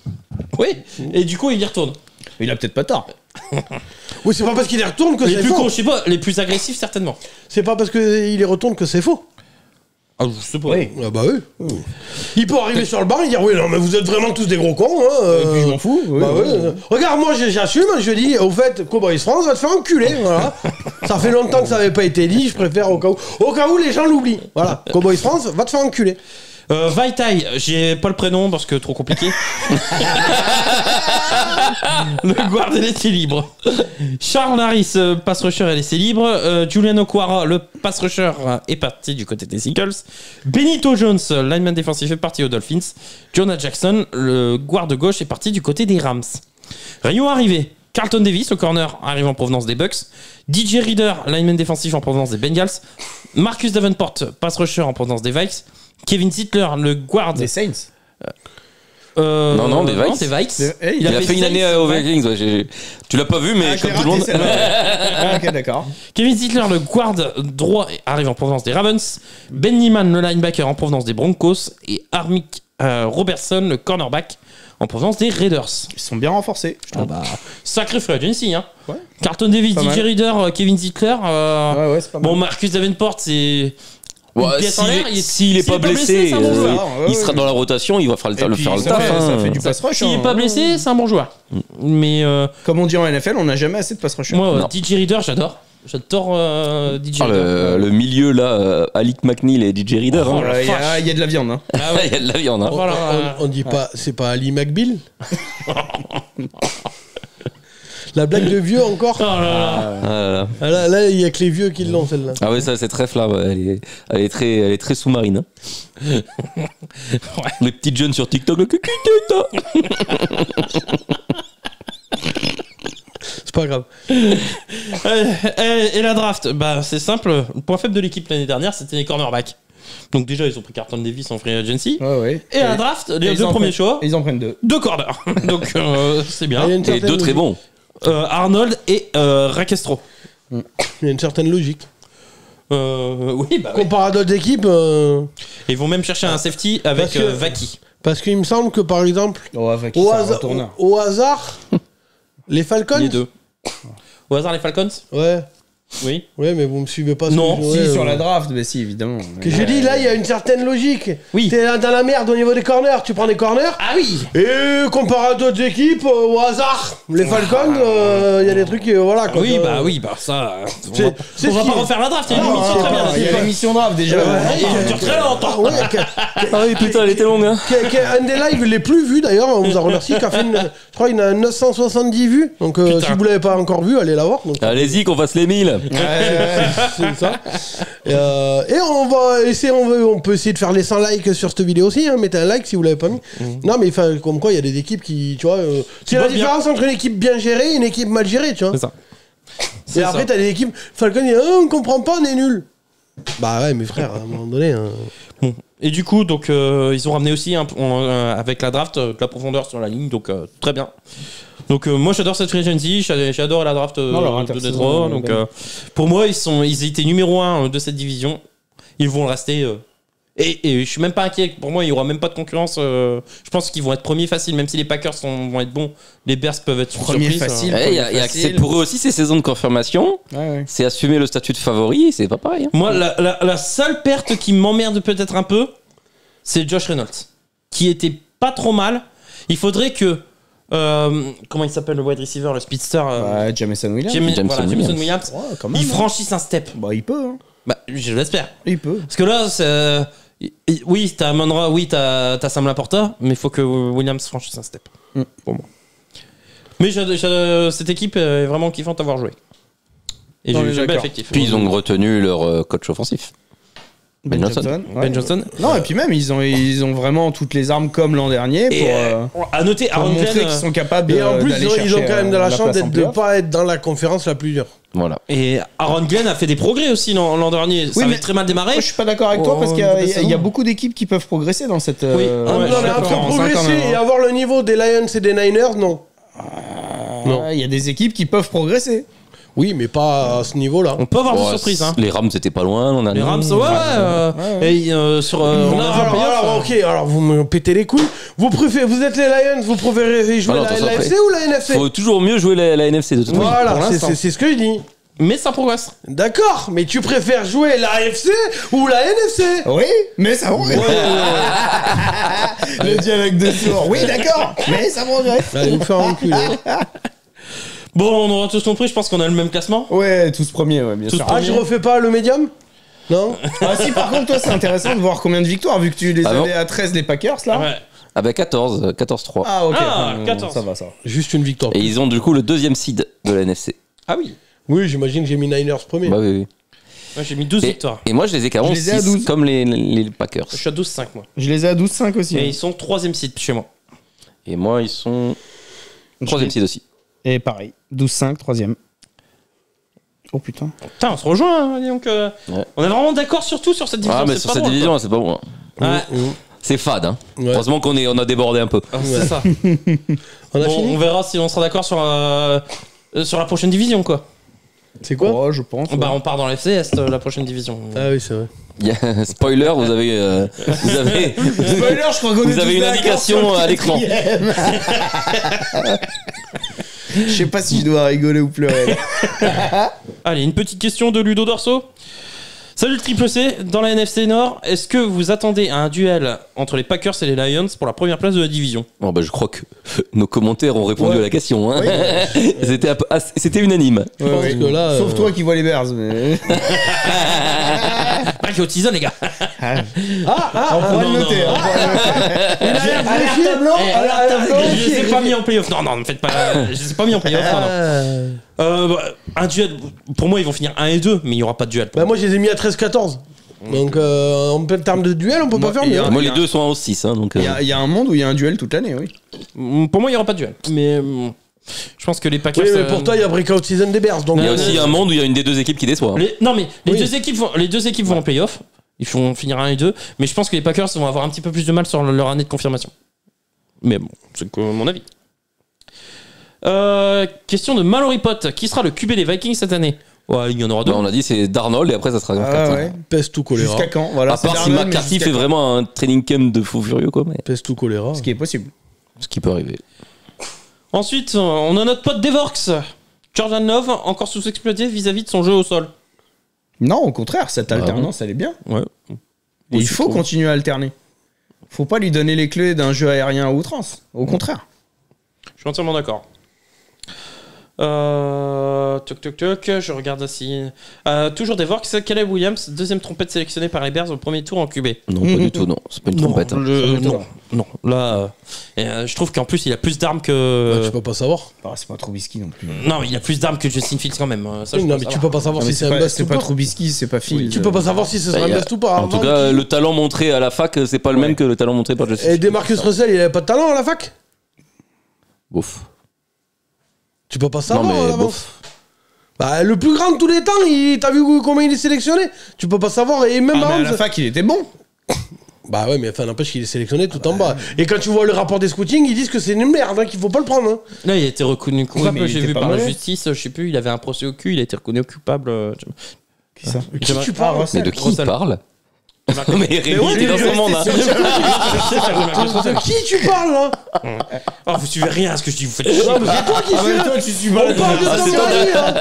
Speaker 2: oui, et du coup, il y retourne.
Speaker 3: Il a peut-être pas tort.
Speaker 1: Oui, c'est pas parce qu'il y retourne que
Speaker 2: Les
Speaker 1: c'est
Speaker 2: plus
Speaker 1: faux.
Speaker 2: cons, je sais pas, les plus agressifs, certainement.
Speaker 1: C'est pas parce qu'il y retourne que c'est faux.
Speaker 2: Ah, je sais pas.
Speaker 3: Oui.
Speaker 1: Ah bah oui. Il peut arriver sur le banc et dire oui, non, mais vous êtes vraiment tous des gros cons. Hein,
Speaker 3: Et puis je m'en fous. Oui,
Speaker 1: Bah
Speaker 3: oui.
Speaker 1: ouais. Regarde, moi j'assume, je dis au fait, Cowboys France va te faire enculer. Voilà. Ça fait longtemps que ça avait pas été dit, je préfère au cas où les gens l'oublient. Voilà, Cowboys France va te faire enculer.
Speaker 2: Vaitai, j'ai pas le prénom parce que trop compliqué. Le guard est laissé libre. Charles Harris, pass rusher est laissé libre. Julian Okwara, le pass rusher, est parti du côté des Eagles. Benito Jones, lineman défensif, est parti aux Dolphins. Jonah Jackson, le guard de gauche, est parti du côté des Rams. Rayon arrivé. Carlton Davis, le corner, arrive en provenance des Bucks. DJ Reader, lineman défensif en provenance des Bengals. Marcus Davenport, pass rusher en provenance des Vikes. Kevin Zittler, le guard.
Speaker 3: Des Saints.
Speaker 4: Non, des Vikes.
Speaker 2: Non, des Vikes.
Speaker 3: Il
Speaker 4: Il a fait une année aux Vikings. Ouais, tu l'as pas vu, mais comme tout le monde.
Speaker 3: Ok, d'accord.
Speaker 2: Kevin Zittler, le guard droit, arrive en provenance des Ravens. Ben Niemann, le linebacker, en provenance des Broncos. Et Armik Robertson, le cornerback, en provenance des Raiders.
Speaker 3: Ils sont bien renforcés.
Speaker 2: Sacré free agency, hein.
Speaker 3: Ouais.
Speaker 2: Carlton Davis,
Speaker 3: Pas
Speaker 2: DJ
Speaker 3: mal.
Speaker 2: Reader, Kevin Zittler.
Speaker 3: Ouais, c'est pas mal.
Speaker 2: Bon, Marcus Davenport, c'est.
Speaker 4: Ouais,
Speaker 2: une pièce en l'air,
Speaker 4: s'il est pas blessé,
Speaker 2: c'est un bon joueur.
Speaker 4: il sera dans la rotation, il va faire le
Speaker 3: Et puis,
Speaker 4: faire le
Speaker 3: ça
Speaker 4: taf.
Speaker 3: fait-
Speaker 4: hein.
Speaker 3: ça fait du pass rush.
Speaker 2: S'il
Speaker 3: hein.
Speaker 2: est pas blessé, c'est un bon joueur. Mais
Speaker 3: Comme on dit en NFL, on n'a jamais assez de pass rush.
Speaker 2: moi,
Speaker 4: Non.
Speaker 2: DJ Reader, j'adore. J'adore DJ
Speaker 4: Ah,
Speaker 2: Reader.
Speaker 4: le milieu là, Alec McNeil et DJ Reader.
Speaker 2: Oh,
Speaker 4: hein.
Speaker 2: la
Speaker 3: Il y a de la viande. Hein.
Speaker 2: Ah ouais.
Speaker 4: Il y a de la viande. Hein.
Speaker 2: Voilà.
Speaker 1: On dit pas, c'est pas Ali McBeal. La blague de vieux encore.
Speaker 2: Oh là là.
Speaker 1: Là, il y a que les vieux qui l'ont celle-là.
Speaker 4: Ah ouais, ça c'est très flat. Ouais. Elle est très sous-marine. Hein. Les petites jeunes sur TikTok.
Speaker 1: C'est pas grave.
Speaker 2: Et la draft, bah c'est simple. Le point faible de l'équipe l'année dernière, c'était les cornerbacks. Donc déjà, ils ont pris Carlton Davis en free agency.
Speaker 3: Ouais.
Speaker 2: Et à la draft, les deux premiers choix,
Speaker 3: ils en prennent 2.
Speaker 2: 2 corners. Donc c'est bien.
Speaker 1: Il y a
Speaker 4: Et deux très bons.
Speaker 2: Arnold et Rakestro.
Speaker 1: Il y a une certaine logique.
Speaker 2: Oui, bah oui.
Speaker 1: Comparé à d'autres équipes.
Speaker 2: Et ils vont même chercher un safety avec
Speaker 1: Parce que-
Speaker 2: Vaki.
Speaker 1: Parce qu'il me semble que par exemple,
Speaker 3: Vaki,
Speaker 1: au hasard, les Falcons.
Speaker 2: Les deux. Au hasard, les Falcons.
Speaker 1: Ouais.
Speaker 2: Oui.
Speaker 1: Ouais, mais vous me suivez pas. ce
Speaker 2: Non,
Speaker 1: que je
Speaker 3: Si,
Speaker 1: dirais,
Speaker 3: sur la draft, mais si, évidemment.
Speaker 1: Que j'ai dit, là, il y a une certaine logique.
Speaker 2: Oui.
Speaker 1: T'es là dans la merde au niveau des corners, tu prends des corners.
Speaker 2: Ah oui.
Speaker 1: Et comparé à d'autres équipes, au hasard, les Falcons, il y a des trucs, voilà. Quoi,
Speaker 2: Oui, bah ça. On
Speaker 1: C'est-
Speaker 2: va,
Speaker 1: c'est
Speaker 2: on va
Speaker 1: ce
Speaker 2: pas
Speaker 1: qui-
Speaker 2: refaire la draft. Il y a une
Speaker 1: Non,
Speaker 2: émission
Speaker 1: c'est
Speaker 2: très
Speaker 1: pas-
Speaker 2: bien.
Speaker 3: Il y a l'émission draft déjà.
Speaker 2: Et elle dure très longtemps.
Speaker 1: Ouais,
Speaker 4: Ah oui, putain, elle était longue. Hein.
Speaker 1: qui est un des lives les plus vus d'ailleurs, on vous a remercié, qui a fait je crois qu'il a 970 vues. Donc si vous l'avez pas encore vu, allez la voir. Donc,
Speaker 4: Allez-y, qu'on fasse les 1000.
Speaker 1: c'est ça. Et on va essayer, on peut essayer de faire les 100 likes sur cette vidéo aussi. Hein, mettez un like si vous l'avez pas mis. Non, mais enfin, comme quoi, il y a des équipes qui, tu vois, c'est la
Speaker 2: bossent bien.
Speaker 1: différence entre une équipe bien gérée et une équipe mal gérée, tu vois.
Speaker 2: C'est ça.
Speaker 1: Et après, t'as des équipes, Falcon, il dit, on comprend pas, on est nul. Bah ouais, mes frères, à un moment donné.
Speaker 2: Bon. Et du coup, donc ils ont ramené aussi avec la draft de la profondeur sur la ligne, donc très bien. Donc moi j'adore cette free agency, j'adore la draft de Détroit. Donc pour moi ils étaient numéro 1 de cette division, ils vont le rester. Et je suis même pas inquiet. Pour moi il y aura même pas de concurrence. Je pense qu'ils vont être premiers faciles, même si les Packers vont être bons. Les Bears peuvent être
Speaker 3: Premier
Speaker 2: surprises.
Speaker 3: facile.
Speaker 4: C'est pour eux aussi, c'est saison de confirmation.
Speaker 3: Ouais.
Speaker 4: C'est assumer le statut de favori, c'est pas pareil. Hein.
Speaker 2: Moi la seule perte qui m'emmerde peut-être un peu, c'est Josh Reynolds, qui était pas trop mal. Il faudrait que comment il s'appelle le wide receiver, le speedster
Speaker 3: Jameson Williams.
Speaker 2: Jameson Williams.
Speaker 3: Ouais, quand même,
Speaker 2: Il
Speaker 3: hein.
Speaker 2: franchisse un step.
Speaker 3: Bah, il peut. Hein.
Speaker 2: Bah, je l'espère.
Speaker 3: Il peut.
Speaker 2: Parce que là, oui, t'as Monroe, oui, t'as Sam Laporta, mais il faut que Williams franchisse un step. Pour moi. Mais cette équipe est vraiment kiffante à voir jouer. Et
Speaker 3: On est
Speaker 2: j'aime bien
Speaker 3: d'accord.
Speaker 2: l'effectif.
Speaker 4: Puis ils ont retenu leur coach offensif. Ben Johnson.
Speaker 2: Ben Johnson.
Speaker 3: Non, et puis même, ils ont vraiment toutes les armes comme l'an dernier
Speaker 2: Et à noter,
Speaker 3: pour
Speaker 2: Aaron
Speaker 3: montrer
Speaker 2: Glenn.
Speaker 3: qu'ils sont capables
Speaker 1: Et en plus,
Speaker 3: d'aller
Speaker 1: ils ont
Speaker 3: chercher,
Speaker 1: quand même de la
Speaker 3: la
Speaker 1: chance
Speaker 3: place en
Speaker 1: de
Speaker 3: playoff.
Speaker 1: pas être dans la conférence la plus dure.
Speaker 4: Voilà.
Speaker 2: Et Aaron Glenn a fait des progrès aussi l'an dernier. Ça
Speaker 3: Oui,
Speaker 2: avait
Speaker 3: mais
Speaker 2: très mal démarré.
Speaker 3: Moi, je suis pas d'accord avec toi parce qu'il y a beaucoup d'équipes qui peuvent progresser dans cette.
Speaker 2: Oui.
Speaker 1: Ah,
Speaker 2: Ouais,
Speaker 1: non,
Speaker 2: je suis
Speaker 1: mais
Speaker 2: d'accord,
Speaker 1: entre
Speaker 2: en
Speaker 1: progresser et avoir le niveau des Lions et des Niners, non.
Speaker 3: Il y a des équipes qui peuvent progresser.
Speaker 1: Oui, mais pas à ce niveau-là.
Speaker 2: On peut avoir des
Speaker 4: Ouais,
Speaker 2: surprises. Hein.
Speaker 4: Les Rams c'était pas loin, on a
Speaker 2: Les Rams, ouais. Et sur. on a vu en
Speaker 1: Alors,
Speaker 2: playoff,
Speaker 1: ok, alors vous me pétez les couilles. Vous êtes les Lions, vous préférez jouer
Speaker 4: attention,
Speaker 1: la
Speaker 4: après.
Speaker 1: NFC ou la NFC?
Speaker 4: Faut toujours mieux jouer la NFC de toute façon.
Speaker 1: Voilà,
Speaker 3: pour l'instant.
Speaker 1: c'est ce que je dis.
Speaker 2: mais ça progresse.
Speaker 1: D'accord, mais tu préfères jouer la AFC ou la NFC?
Speaker 3: Oui, mais ça progresse. Le dialogue de sourds. Oui, d'accord, mais ça progresse.
Speaker 1: Allez vous faire enculer.
Speaker 2: Bon, on aura tous compris, je pense qu'on a le même classement.
Speaker 3: Ouais, tous premiers, ouais, bien
Speaker 2: Tous
Speaker 3: sûr.
Speaker 1: Ah, je refais pas le médium? Non?
Speaker 3: Ah si, par contre, toi, c'est intéressant de voir combien de victoires, vu que tu les
Speaker 4: Ah non.
Speaker 3: avais à 13, les Packers, là.
Speaker 2: Ouais.
Speaker 4: Ah bah 14-3.
Speaker 3: Ah, ok.
Speaker 2: Ah, 14.
Speaker 3: Ça va, ça va.
Speaker 1: Juste une victoire.
Speaker 4: Et ils ont du coup le deuxième seed de la NFC.
Speaker 2: Ah oui.
Speaker 1: Oui, j'imagine que j'ai mis Niners premier.
Speaker 4: Bah oui.
Speaker 2: Moi j'ai mis 12
Speaker 4: Et,
Speaker 2: victoires.
Speaker 4: et moi je les ai qu'à
Speaker 3: Je les ai à
Speaker 4: 11-6
Speaker 3: 12.
Speaker 4: comme les Packers.
Speaker 2: Je suis à 12-5 moi.
Speaker 3: Je les ai à 12-5 aussi.
Speaker 2: Et
Speaker 3: hein.
Speaker 2: ils sont 3ème site chez moi.
Speaker 4: Et moi ils sont troisième seed aussi.
Speaker 3: Et pareil, 12-5, troisième. Oh putain.
Speaker 2: Putain, on se rejoint, hein, dis donc.
Speaker 4: Ouais.
Speaker 2: On est vraiment d'accord sur tout sur cette division.
Speaker 4: Ah mais
Speaker 2: c'est
Speaker 4: sur
Speaker 2: pas
Speaker 4: cette
Speaker 2: drôle,
Speaker 4: division c'est pas bon. Hein.
Speaker 2: quoi. Ouais.
Speaker 4: C'est fade hein.
Speaker 1: Ouais.
Speaker 4: Heureusement qu'on a débordé un peu.
Speaker 2: Ah, c'est ça.
Speaker 1: On a
Speaker 2: Bon,
Speaker 1: fini?
Speaker 2: on verra si on sera d'accord sur la prochaine division quoi.
Speaker 1: C'est quoi?
Speaker 3: Oh, je pense.
Speaker 2: Bah on part dans l'FC Est la prochaine division.
Speaker 1: Ah oui, c'est vrai.
Speaker 4: Il y a, spoiler, vous avez
Speaker 3: Spoiler, je crois qu'on
Speaker 4: vous
Speaker 3: est
Speaker 4: avez
Speaker 3: tous
Speaker 4: une
Speaker 3: d'accord
Speaker 4: indication
Speaker 3: sur le
Speaker 4: à l'écran.
Speaker 3: quatrième. Je sais pas si je dois rigoler ou pleurer. Là.
Speaker 2: Allez, une petite question de Ludo Dorso. Salut le triple C, dans la NFC Nord, est-ce que vous attendez à un duel entre les Packers et les Lions pour la première place de la division?
Speaker 4: Bon, bah, je crois que nos commentaires ont répondu à la question. Hein. C'était unanime.
Speaker 3: Ouais, ouais.
Speaker 1: Que là,
Speaker 3: Sauf toi qui vois les Bears. Mais...
Speaker 2: Pas qui au teaser, les gars.
Speaker 3: on pourrait le noter.
Speaker 1: Alerte blanc.
Speaker 2: Je les ai pas mis en playoff. Non, ne faites pas. Je les ai pas mis en playoff. Un duel, pour moi, ils vont finir 1 et 2, mais il n'y aura pas de duel.
Speaker 1: Bah, moi, je les ai mis à 13-14. Donc, en termes de duel, on peut pas faire mieux.
Speaker 4: Moi, les deux sont en 6. Hein, donc,
Speaker 3: il y a un monde où il y a un duel toute l'année, oui.
Speaker 2: Pour moi, il n'y aura pas de duel. Mais je pense que les Packers.
Speaker 1: Oui, mais pour toi, il y a Breakout Season des Bears. Donc,
Speaker 4: il y a aussi un monde où il y a une des deux équipes qui déçoit.
Speaker 2: Non, mais les deux équipes vont en playoff. Ils vont finir 1 et 2. Mais je pense que les Packers vont avoir un petit peu plus de mal sur leur année de confirmation. Mais bon, c'est que mon avis. Question de Mallory Pot. Qui sera le QB des Vikings cette année? Ouais, il y en aura deux.
Speaker 4: On a dit c'est Darnold et après ça sera
Speaker 3: ouais.
Speaker 1: Peste tout choléra.
Speaker 3: Jusqu'à quand voilà,
Speaker 4: à part si McCarthy fait vraiment un training camp de fou furieux, quoi. Mais...
Speaker 1: Peste tout choléra.
Speaker 3: Ce qui est possible.
Speaker 4: Ce qui peut arriver.
Speaker 2: Ensuite, on a notre pote Devorx. Jordan Love, encore sous-exploité vis-à-vis de son jeu au sol.
Speaker 3: Non, au contraire, cette alternance, elle est bien.
Speaker 2: Ouais.
Speaker 3: Et il faut continuer à alterner. Faut pas lui donner les clés d'un jeu aérien à outrance. Au contraire.
Speaker 2: Je suis entièrement d'accord. Je regarde aussi. Toujours Devorx, Caleb Williams, deuxième trompette sélectionnée par les Bears au premier tour en QB.
Speaker 4: Non, pas du tout, non. C'est pas une trompette.
Speaker 2: Non. Là, je trouve qu'en plus, il a plus d'armes que.
Speaker 1: Tu peux pas savoir.
Speaker 3: C'est pas Trubisky non plus.
Speaker 2: Non, mais il a plus d'armes que Justin Fields quand même. Ça,
Speaker 1: non, mais tu peux pas savoir si c'est un bust
Speaker 3: c'est
Speaker 1: ou
Speaker 3: pas
Speaker 1: pas.
Speaker 3: Trubisky, c'est pas Fields.
Speaker 1: Tu peux pas savoir si ce sera un bust ou pas.
Speaker 4: En tout cas, le talent montré à la fac, c'est pas le même que le talent montré par Justin.
Speaker 1: Et Demarcus Russell, il avait pas de talent à la fac?
Speaker 4: Bouf.
Speaker 1: Tu peux pas savoir.
Speaker 4: Non, mais bof.
Speaker 1: Bah, le plus grand de tous les temps, t'as vu comment il est sélectionné? Tu peux pas savoir. Et même
Speaker 3: mais à la fac, il était bon.
Speaker 1: Bah ouais, mais enfin, n'empêche qu'il est sélectionné tout en bas. Et quand tu vois le rapport des scouting, ils disent que c'est une merde, hein, qu'il faut pas le prendre. Hein.
Speaker 2: Là, il a été reconnu coupable,
Speaker 3: mais
Speaker 2: j'ai
Speaker 3: il
Speaker 2: vu
Speaker 3: était
Speaker 2: par
Speaker 3: pas
Speaker 2: la
Speaker 3: mauvais.
Speaker 2: justice, je sais plus, il avait un procès au cul, il a été reconnu coupable.
Speaker 3: Qui ça?
Speaker 1: Qui tu parles?
Speaker 4: Mais de qui il
Speaker 2: Russell.
Speaker 4: parle? Mais Rémi, t'es dans ce monde, hein.
Speaker 1: De qui tu parles, là?
Speaker 2: Oh, vous suivez rien à ce que je dis, vous faites chier.
Speaker 1: Non, mais c'est toi qui suis là.
Speaker 3: tu suis
Speaker 1: On parle de ton mari, hein.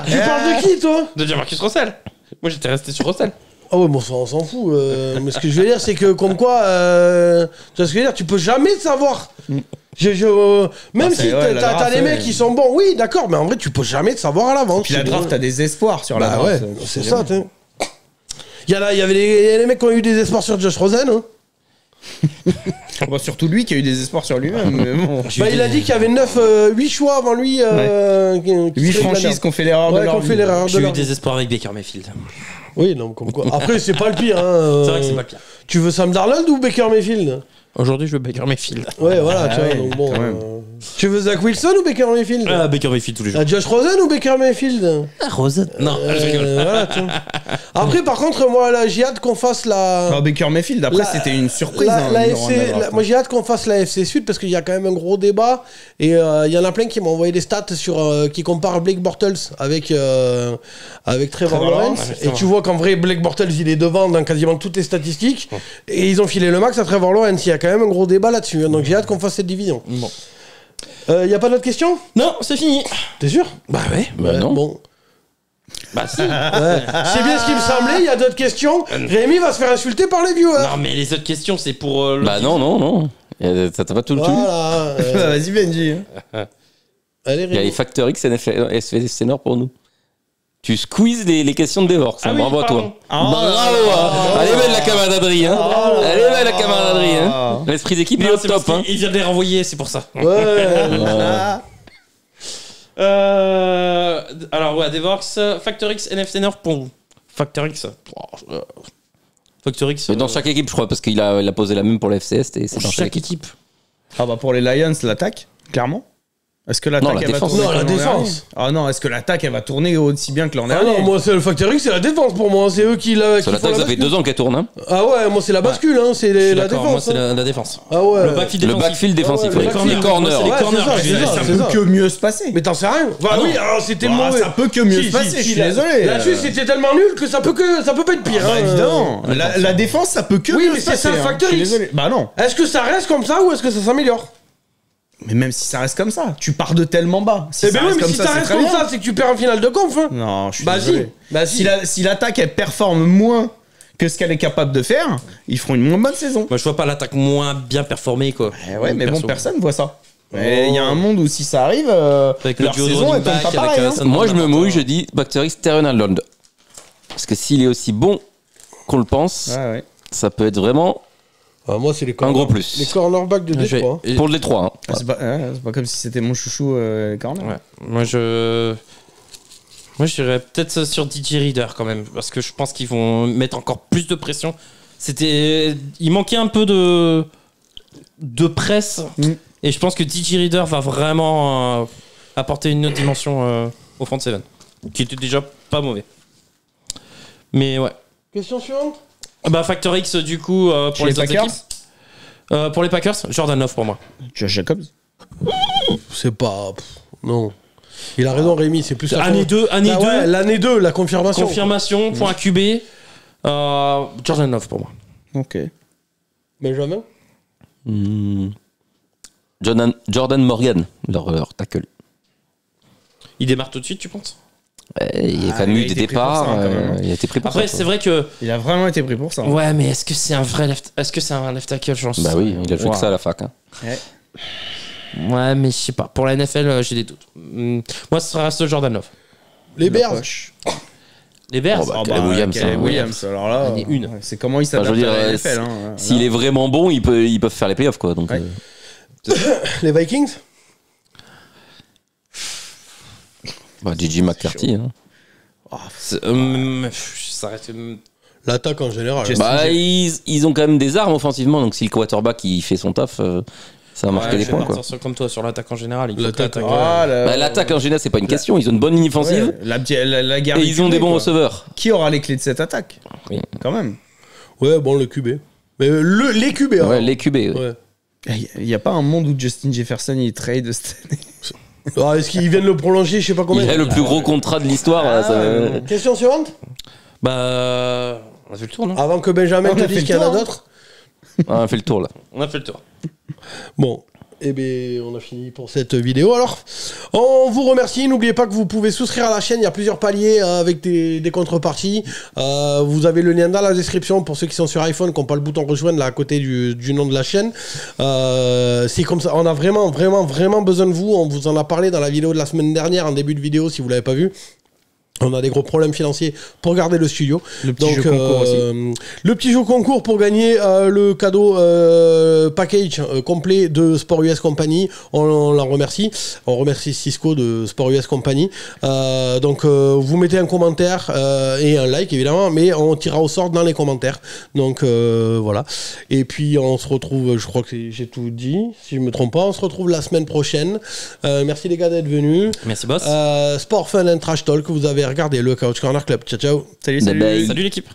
Speaker 1: Tu parles de qui, toi?
Speaker 2: De Marcus Russell. Moi, j'étais resté sur Russell.
Speaker 1: Ah ouais, bon, on s'en fout. Mais ce que je veux dire, c'est que, comme quoi, tu vois ce que je veux dire, tu peux jamais savoir. Même si t'as les mecs qui sont bons, oui, d'accord, mais en vrai, tu peux jamais te savoir à l'avance.
Speaker 3: Puis la draft, t'as des espoirs sur la
Speaker 1: Bah
Speaker 3: draft.
Speaker 1: ouais, c'est ça, tu sais. Il y avait les mecs qui ont eu des espoirs sur Josh Rosen. Hein.
Speaker 3: Bon, surtout lui qui a eu des espoirs sur lui-même. Mais bon.
Speaker 1: Bah, il a dit qu'il y avait 8 choix avant lui.
Speaker 3: 8 franchises qu'on fait l'erreur de leur vie.
Speaker 2: J'ai eu des espoirs avec Baker Mayfield.
Speaker 1: Oui, non, comme quoi. Après, c'est pas le pire. Hein.
Speaker 2: C'est vrai que c'est pas le pire.
Speaker 1: Tu veux Sam Darnold ou Baker Mayfield?
Speaker 2: Aujourd'hui, je veux Baker Mayfield.
Speaker 1: Ouais, voilà, tu vois.
Speaker 3: ouais,
Speaker 1: Donc, bon,
Speaker 3: quand même.
Speaker 1: tu veux Zach Wilson ou Baker Mayfield?
Speaker 2: Ah, Baker Mayfield tous les jours.
Speaker 1: Josh Rosen ou Baker Mayfield?
Speaker 2: Rosen. Non, je rigole.
Speaker 1: Voilà, tu vois. Après, par contre, moi, là, j'ai hâte qu'on fasse la.
Speaker 3: Non, Baker Mayfield, après, c'était une surprise.
Speaker 1: Moi, j'ai hâte qu'on fasse la FC Sud parce qu'il y a quand même un gros débat. Et il y en a plein qui m'ont envoyé des stats qui comparent Blake Bortles avec Trevor Lawrence. Et tu vois qu'en vrai, Blake Bortles, il est devant dans quasiment toutes les statistiques. Et ils ont filé le max à Trevor Lawrence. Il y a quand même un gros débat là-dessus. Donc j'ai hâte qu'on fasse cette division.
Speaker 2: Bon.
Speaker 1: Y a pas d'autres questions?
Speaker 2: Non, c'est fini.
Speaker 1: T'es sûr?
Speaker 2: Bah ouais.
Speaker 4: Bah non.
Speaker 1: Bon.
Speaker 2: Bah si.
Speaker 1: Ouais. C'est bien ce qui me semblait. Il y a d'autres questions. Rémi va se faire insulter par les viewers.
Speaker 2: Non, mais les autres questions, c'est pour.
Speaker 4: Bah non. Ça t'a pas tout le tout.
Speaker 1: Voilà.
Speaker 3: Vas-y, Benji.
Speaker 1: Allez,
Speaker 4: Il y a les
Speaker 1: Rémi.
Speaker 4: Factor X SFC Nord pour nous. Tu squeezes les questions de Devorx.
Speaker 2: Ah oui,
Speaker 4: bravo à
Speaker 2: pardon.
Speaker 4: toi. Bravo. Elle est belle la camaraderie. Hein. Elle est belle la camaraderie. Hein. L'esprit d'équipe est
Speaker 2: Non,
Speaker 4: au
Speaker 2: c'est
Speaker 4: top.
Speaker 2: parce
Speaker 4: Hein.
Speaker 2: qu'il vient de les renvoyer, c'est pour ça.
Speaker 1: Ouais.
Speaker 2: Alors, ouais, Devorx, Factor X, NFC Nord pour vous. Factor X. Factor X.
Speaker 4: Mais dans chaque équipe, je crois, parce qu'il a posé la même pour la FCS. Et c'est dans
Speaker 2: chaque équipe.
Speaker 3: Ah bah pour les Lions, l'attaque, clairement. Est-ce que l'attaque
Speaker 4: Non, la
Speaker 3: elle va
Speaker 4: défense.
Speaker 3: tourner
Speaker 1: Non, la
Speaker 3: comme l'an
Speaker 1: défense.
Speaker 3: dernier Ah non, est-ce que l'attaque elle va tourner aussi bien que l'an
Speaker 1: Ah
Speaker 3: dernier?
Speaker 1: non, moi c'est le Factor X, c'est la défense pour moi. C'est eux qui la.
Speaker 4: Sur
Speaker 1: qui font
Speaker 4: l'attaque,
Speaker 1: la
Speaker 4: ça fait
Speaker 1: bascule.
Speaker 4: 2 ans qu'elle tourne. Hein.
Speaker 1: Ah ouais, moi c'est la bascule, hein. C'est
Speaker 2: Je suis
Speaker 1: la
Speaker 2: d'accord, moi
Speaker 1: défense.
Speaker 2: c'est
Speaker 1: hein.
Speaker 2: la défense.
Speaker 1: Ah ouais.
Speaker 2: Le backfield
Speaker 4: Le
Speaker 2: défensif.
Speaker 4: backfield défensif.
Speaker 1: Ouais,
Speaker 4: les
Speaker 1: les
Speaker 4: corners.
Speaker 2: Moi, c'est les
Speaker 1: Ouais,
Speaker 2: corners.
Speaker 1: c'est ça,
Speaker 2: je
Speaker 1: c'est
Speaker 2: vais-
Speaker 1: ça.
Speaker 3: Ça
Speaker 1: c'est
Speaker 3: peut que mieux se passer.
Speaker 1: Mais t'en sais rien. Bah
Speaker 2: non.
Speaker 1: oui, alors c'était
Speaker 3: Ah,
Speaker 1: mauvais.
Speaker 3: ça peut que mieux se passer, je suis désolé.
Speaker 1: Là-dessus, c'était tellement nul que ça peut pas être pire.
Speaker 3: Bah,
Speaker 1: hein.
Speaker 3: évidemment. La défense, ça peut que
Speaker 1: Oui,
Speaker 3: mieux
Speaker 1: mais
Speaker 3: se
Speaker 1: c'est
Speaker 3: passer.
Speaker 1: ça le
Speaker 3: hein.
Speaker 1: Factor
Speaker 3: Je suis
Speaker 1: X.
Speaker 3: désolé. Bah non.
Speaker 1: Est-ce que ça reste comme ça ou est-ce que ça s'améliore?
Speaker 3: Mais même si ça reste comme ça, tu pars de tellement bas. Si
Speaker 1: mais si ça reste comme ça, c'est que tu perds en finale de conf. Hein.
Speaker 3: Non, je suis désolé. Si l'attaque elle performe moins que ce qu'elle est capable de faire, ils feront une moins bonne saison.
Speaker 2: Moi, je vois pas l'attaque moins bien performée, quoi.
Speaker 3: Ouais, mais bon, personne voit ça. Il y a un monde où si ça arrive,
Speaker 2: avec
Speaker 3: leur saison elle tombe pas pareil.
Speaker 4: Moi, je me mouille, je dis Bacterix Terrenalland. Parce que s'il est aussi bon qu'on le pense, ça peut être vraiment
Speaker 1: moi, c'est
Speaker 4: un gros plus.
Speaker 1: Les cornerbacks de Détroit.
Speaker 4: Pour le Détroit. Hein.
Speaker 3: C'est pas comme si c'était mon chouchou corner.
Speaker 2: Ouais. Moi, je dirais peut-être sur DJ Reader quand même, parce que je pense qu'ils vont mettre encore plus de pression. Il manquait un peu de presse, et je pense que DJ Reader va vraiment apporter une autre dimension au front seven, qui était déjà pas mauvais. Mais ouais.
Speaker 1: Question suivante.
Speaker 2: Factor X du coup pour les autres équipes. Pour les Packers, Jordan Love pour moi.
Speaker 3: Josh Jacobs.
Speaker 1: C'est pas. Non. Il a raison, Rémi, c'est plus
Speaker 2: année 2.
Speaker 1: L'année 2, la confirmation.
Speaker 2: Confirmation, point QB. Jordan Love pour moi.
Speaker 3: Ok.
Speaker 1: Benjamin
Speaker 4: Jordan Morgan, leur tackle.
Speaker 2: Il démarre tout de suite, tu penses?
Speaker 4: Il y a quand même eu des départs. Il a été pris pour ça.
Speaker 2: Après, c'est vrai que.
Speaker 3: Il a vraiment été pris pour ça.
Speaker 2: Ouais, mais est-ce que c'est un vrai left tackle, je pense?
Speaker 4: Bah oui, il a joué que ça à la fac. Hein.
Speaker 2: Ouais, mais je sais pas. Pour la NFL, j'ai des doutes. Moi, ce sera ce Jordan Love.
Speaker 1: Les Bears.
Speaker 2: Les Bears.
Speaker 4: Caleb Williams.
Speaker 3: Williams. Alors là, c'est comment il s'adapte à la NFL.
Speaker 4: S'il est vraiment bon, ils peuvent faire les playoffs, quoi. Donc,
Speaker 1: les Vikings.
Speaker 4: DJ McCarthy. Hein.
Speaker 2: Ça reste.
Speaker 1: L'attaque en général.
Speaker 4: Ils ont quand même des armes offensivement, donc si le quarterback il fait son taf, ça va marquer des points. Quoi.
Speaker 2: Comme toi sur l'attaque en général.
Speaker 4: L'attaque en général, c'est pas une question. Ils ont une bonne ligne offensive.
Speaker 3: La
Speaker 4: et ils ont des bons receveurs.
Speaker 3: Qui aura les clés de cette attaque? Quand même.
Speaker 1: Ouais, bon, le QB. Mais les QB.
Speaker 4: Ouais, les QB. Ouais.
Speaker 3: Il n'y a pas un monde où Justin Jefferson il trade cette année.
Speaker 1: Est-ce qu'ils viennent le prolonger? Je sais pas combien.
Speaker 4: Il a le plus gros contrat de l'histoire.
Speaker 1: Question suivante.
Speaker 2: On a fait le tour, non?
Speaker 1: Avant que Benjamin te dise qu'il y en a d'autres.
Speaker 4: On a fait le tour là.
Speaker 2: On a fait le tour.
Speaker 1: Bon. Eh bien, on a fini pour cette vidéo. Alors, on vous remercie. N'oubliez pas que vous pouvez souscrire à la chaîne. Il y a plusieurs paliers avec des contreparties. Vous avez le lien dans la description pour ceux qui sont sur iPhone, qui n'ont pas le bouton rejoindre là à côté du nom de la chaîne. C'est comme ça. On a vraiment besoin de vous. On vous en a parlé dans la vidéo de la semaine dernière, en début de vidéo, si vous l'avez pas vu. On a des gros problèmes financiers pour garder le studio.
Speaker 3: Le petit jeu concours aussi.
Speaker 1: Le petit jeu concours pour gagner le cadeau package complet de Sport US Company. On l'en remercie. On remercie Cisco de Sport US Company. Vous mettez un commentaire et un like évidemment, mais on tirera au sort dans les commentaires. Donc voilà. Et puis on se retrouve, je crois que j'ai tout dit, si je me trompe pas. On se retrouve la semaine prochaine. Merci les gars d'être venus.
Speaker 2: Merci boss.
Speaker 1: Sport Fun and Trash Talk. Vous avez regardé le Couch Corner Club. Ciao ciao.
Speaker 3: Salut.
Speaker 2: Salut l'équipe.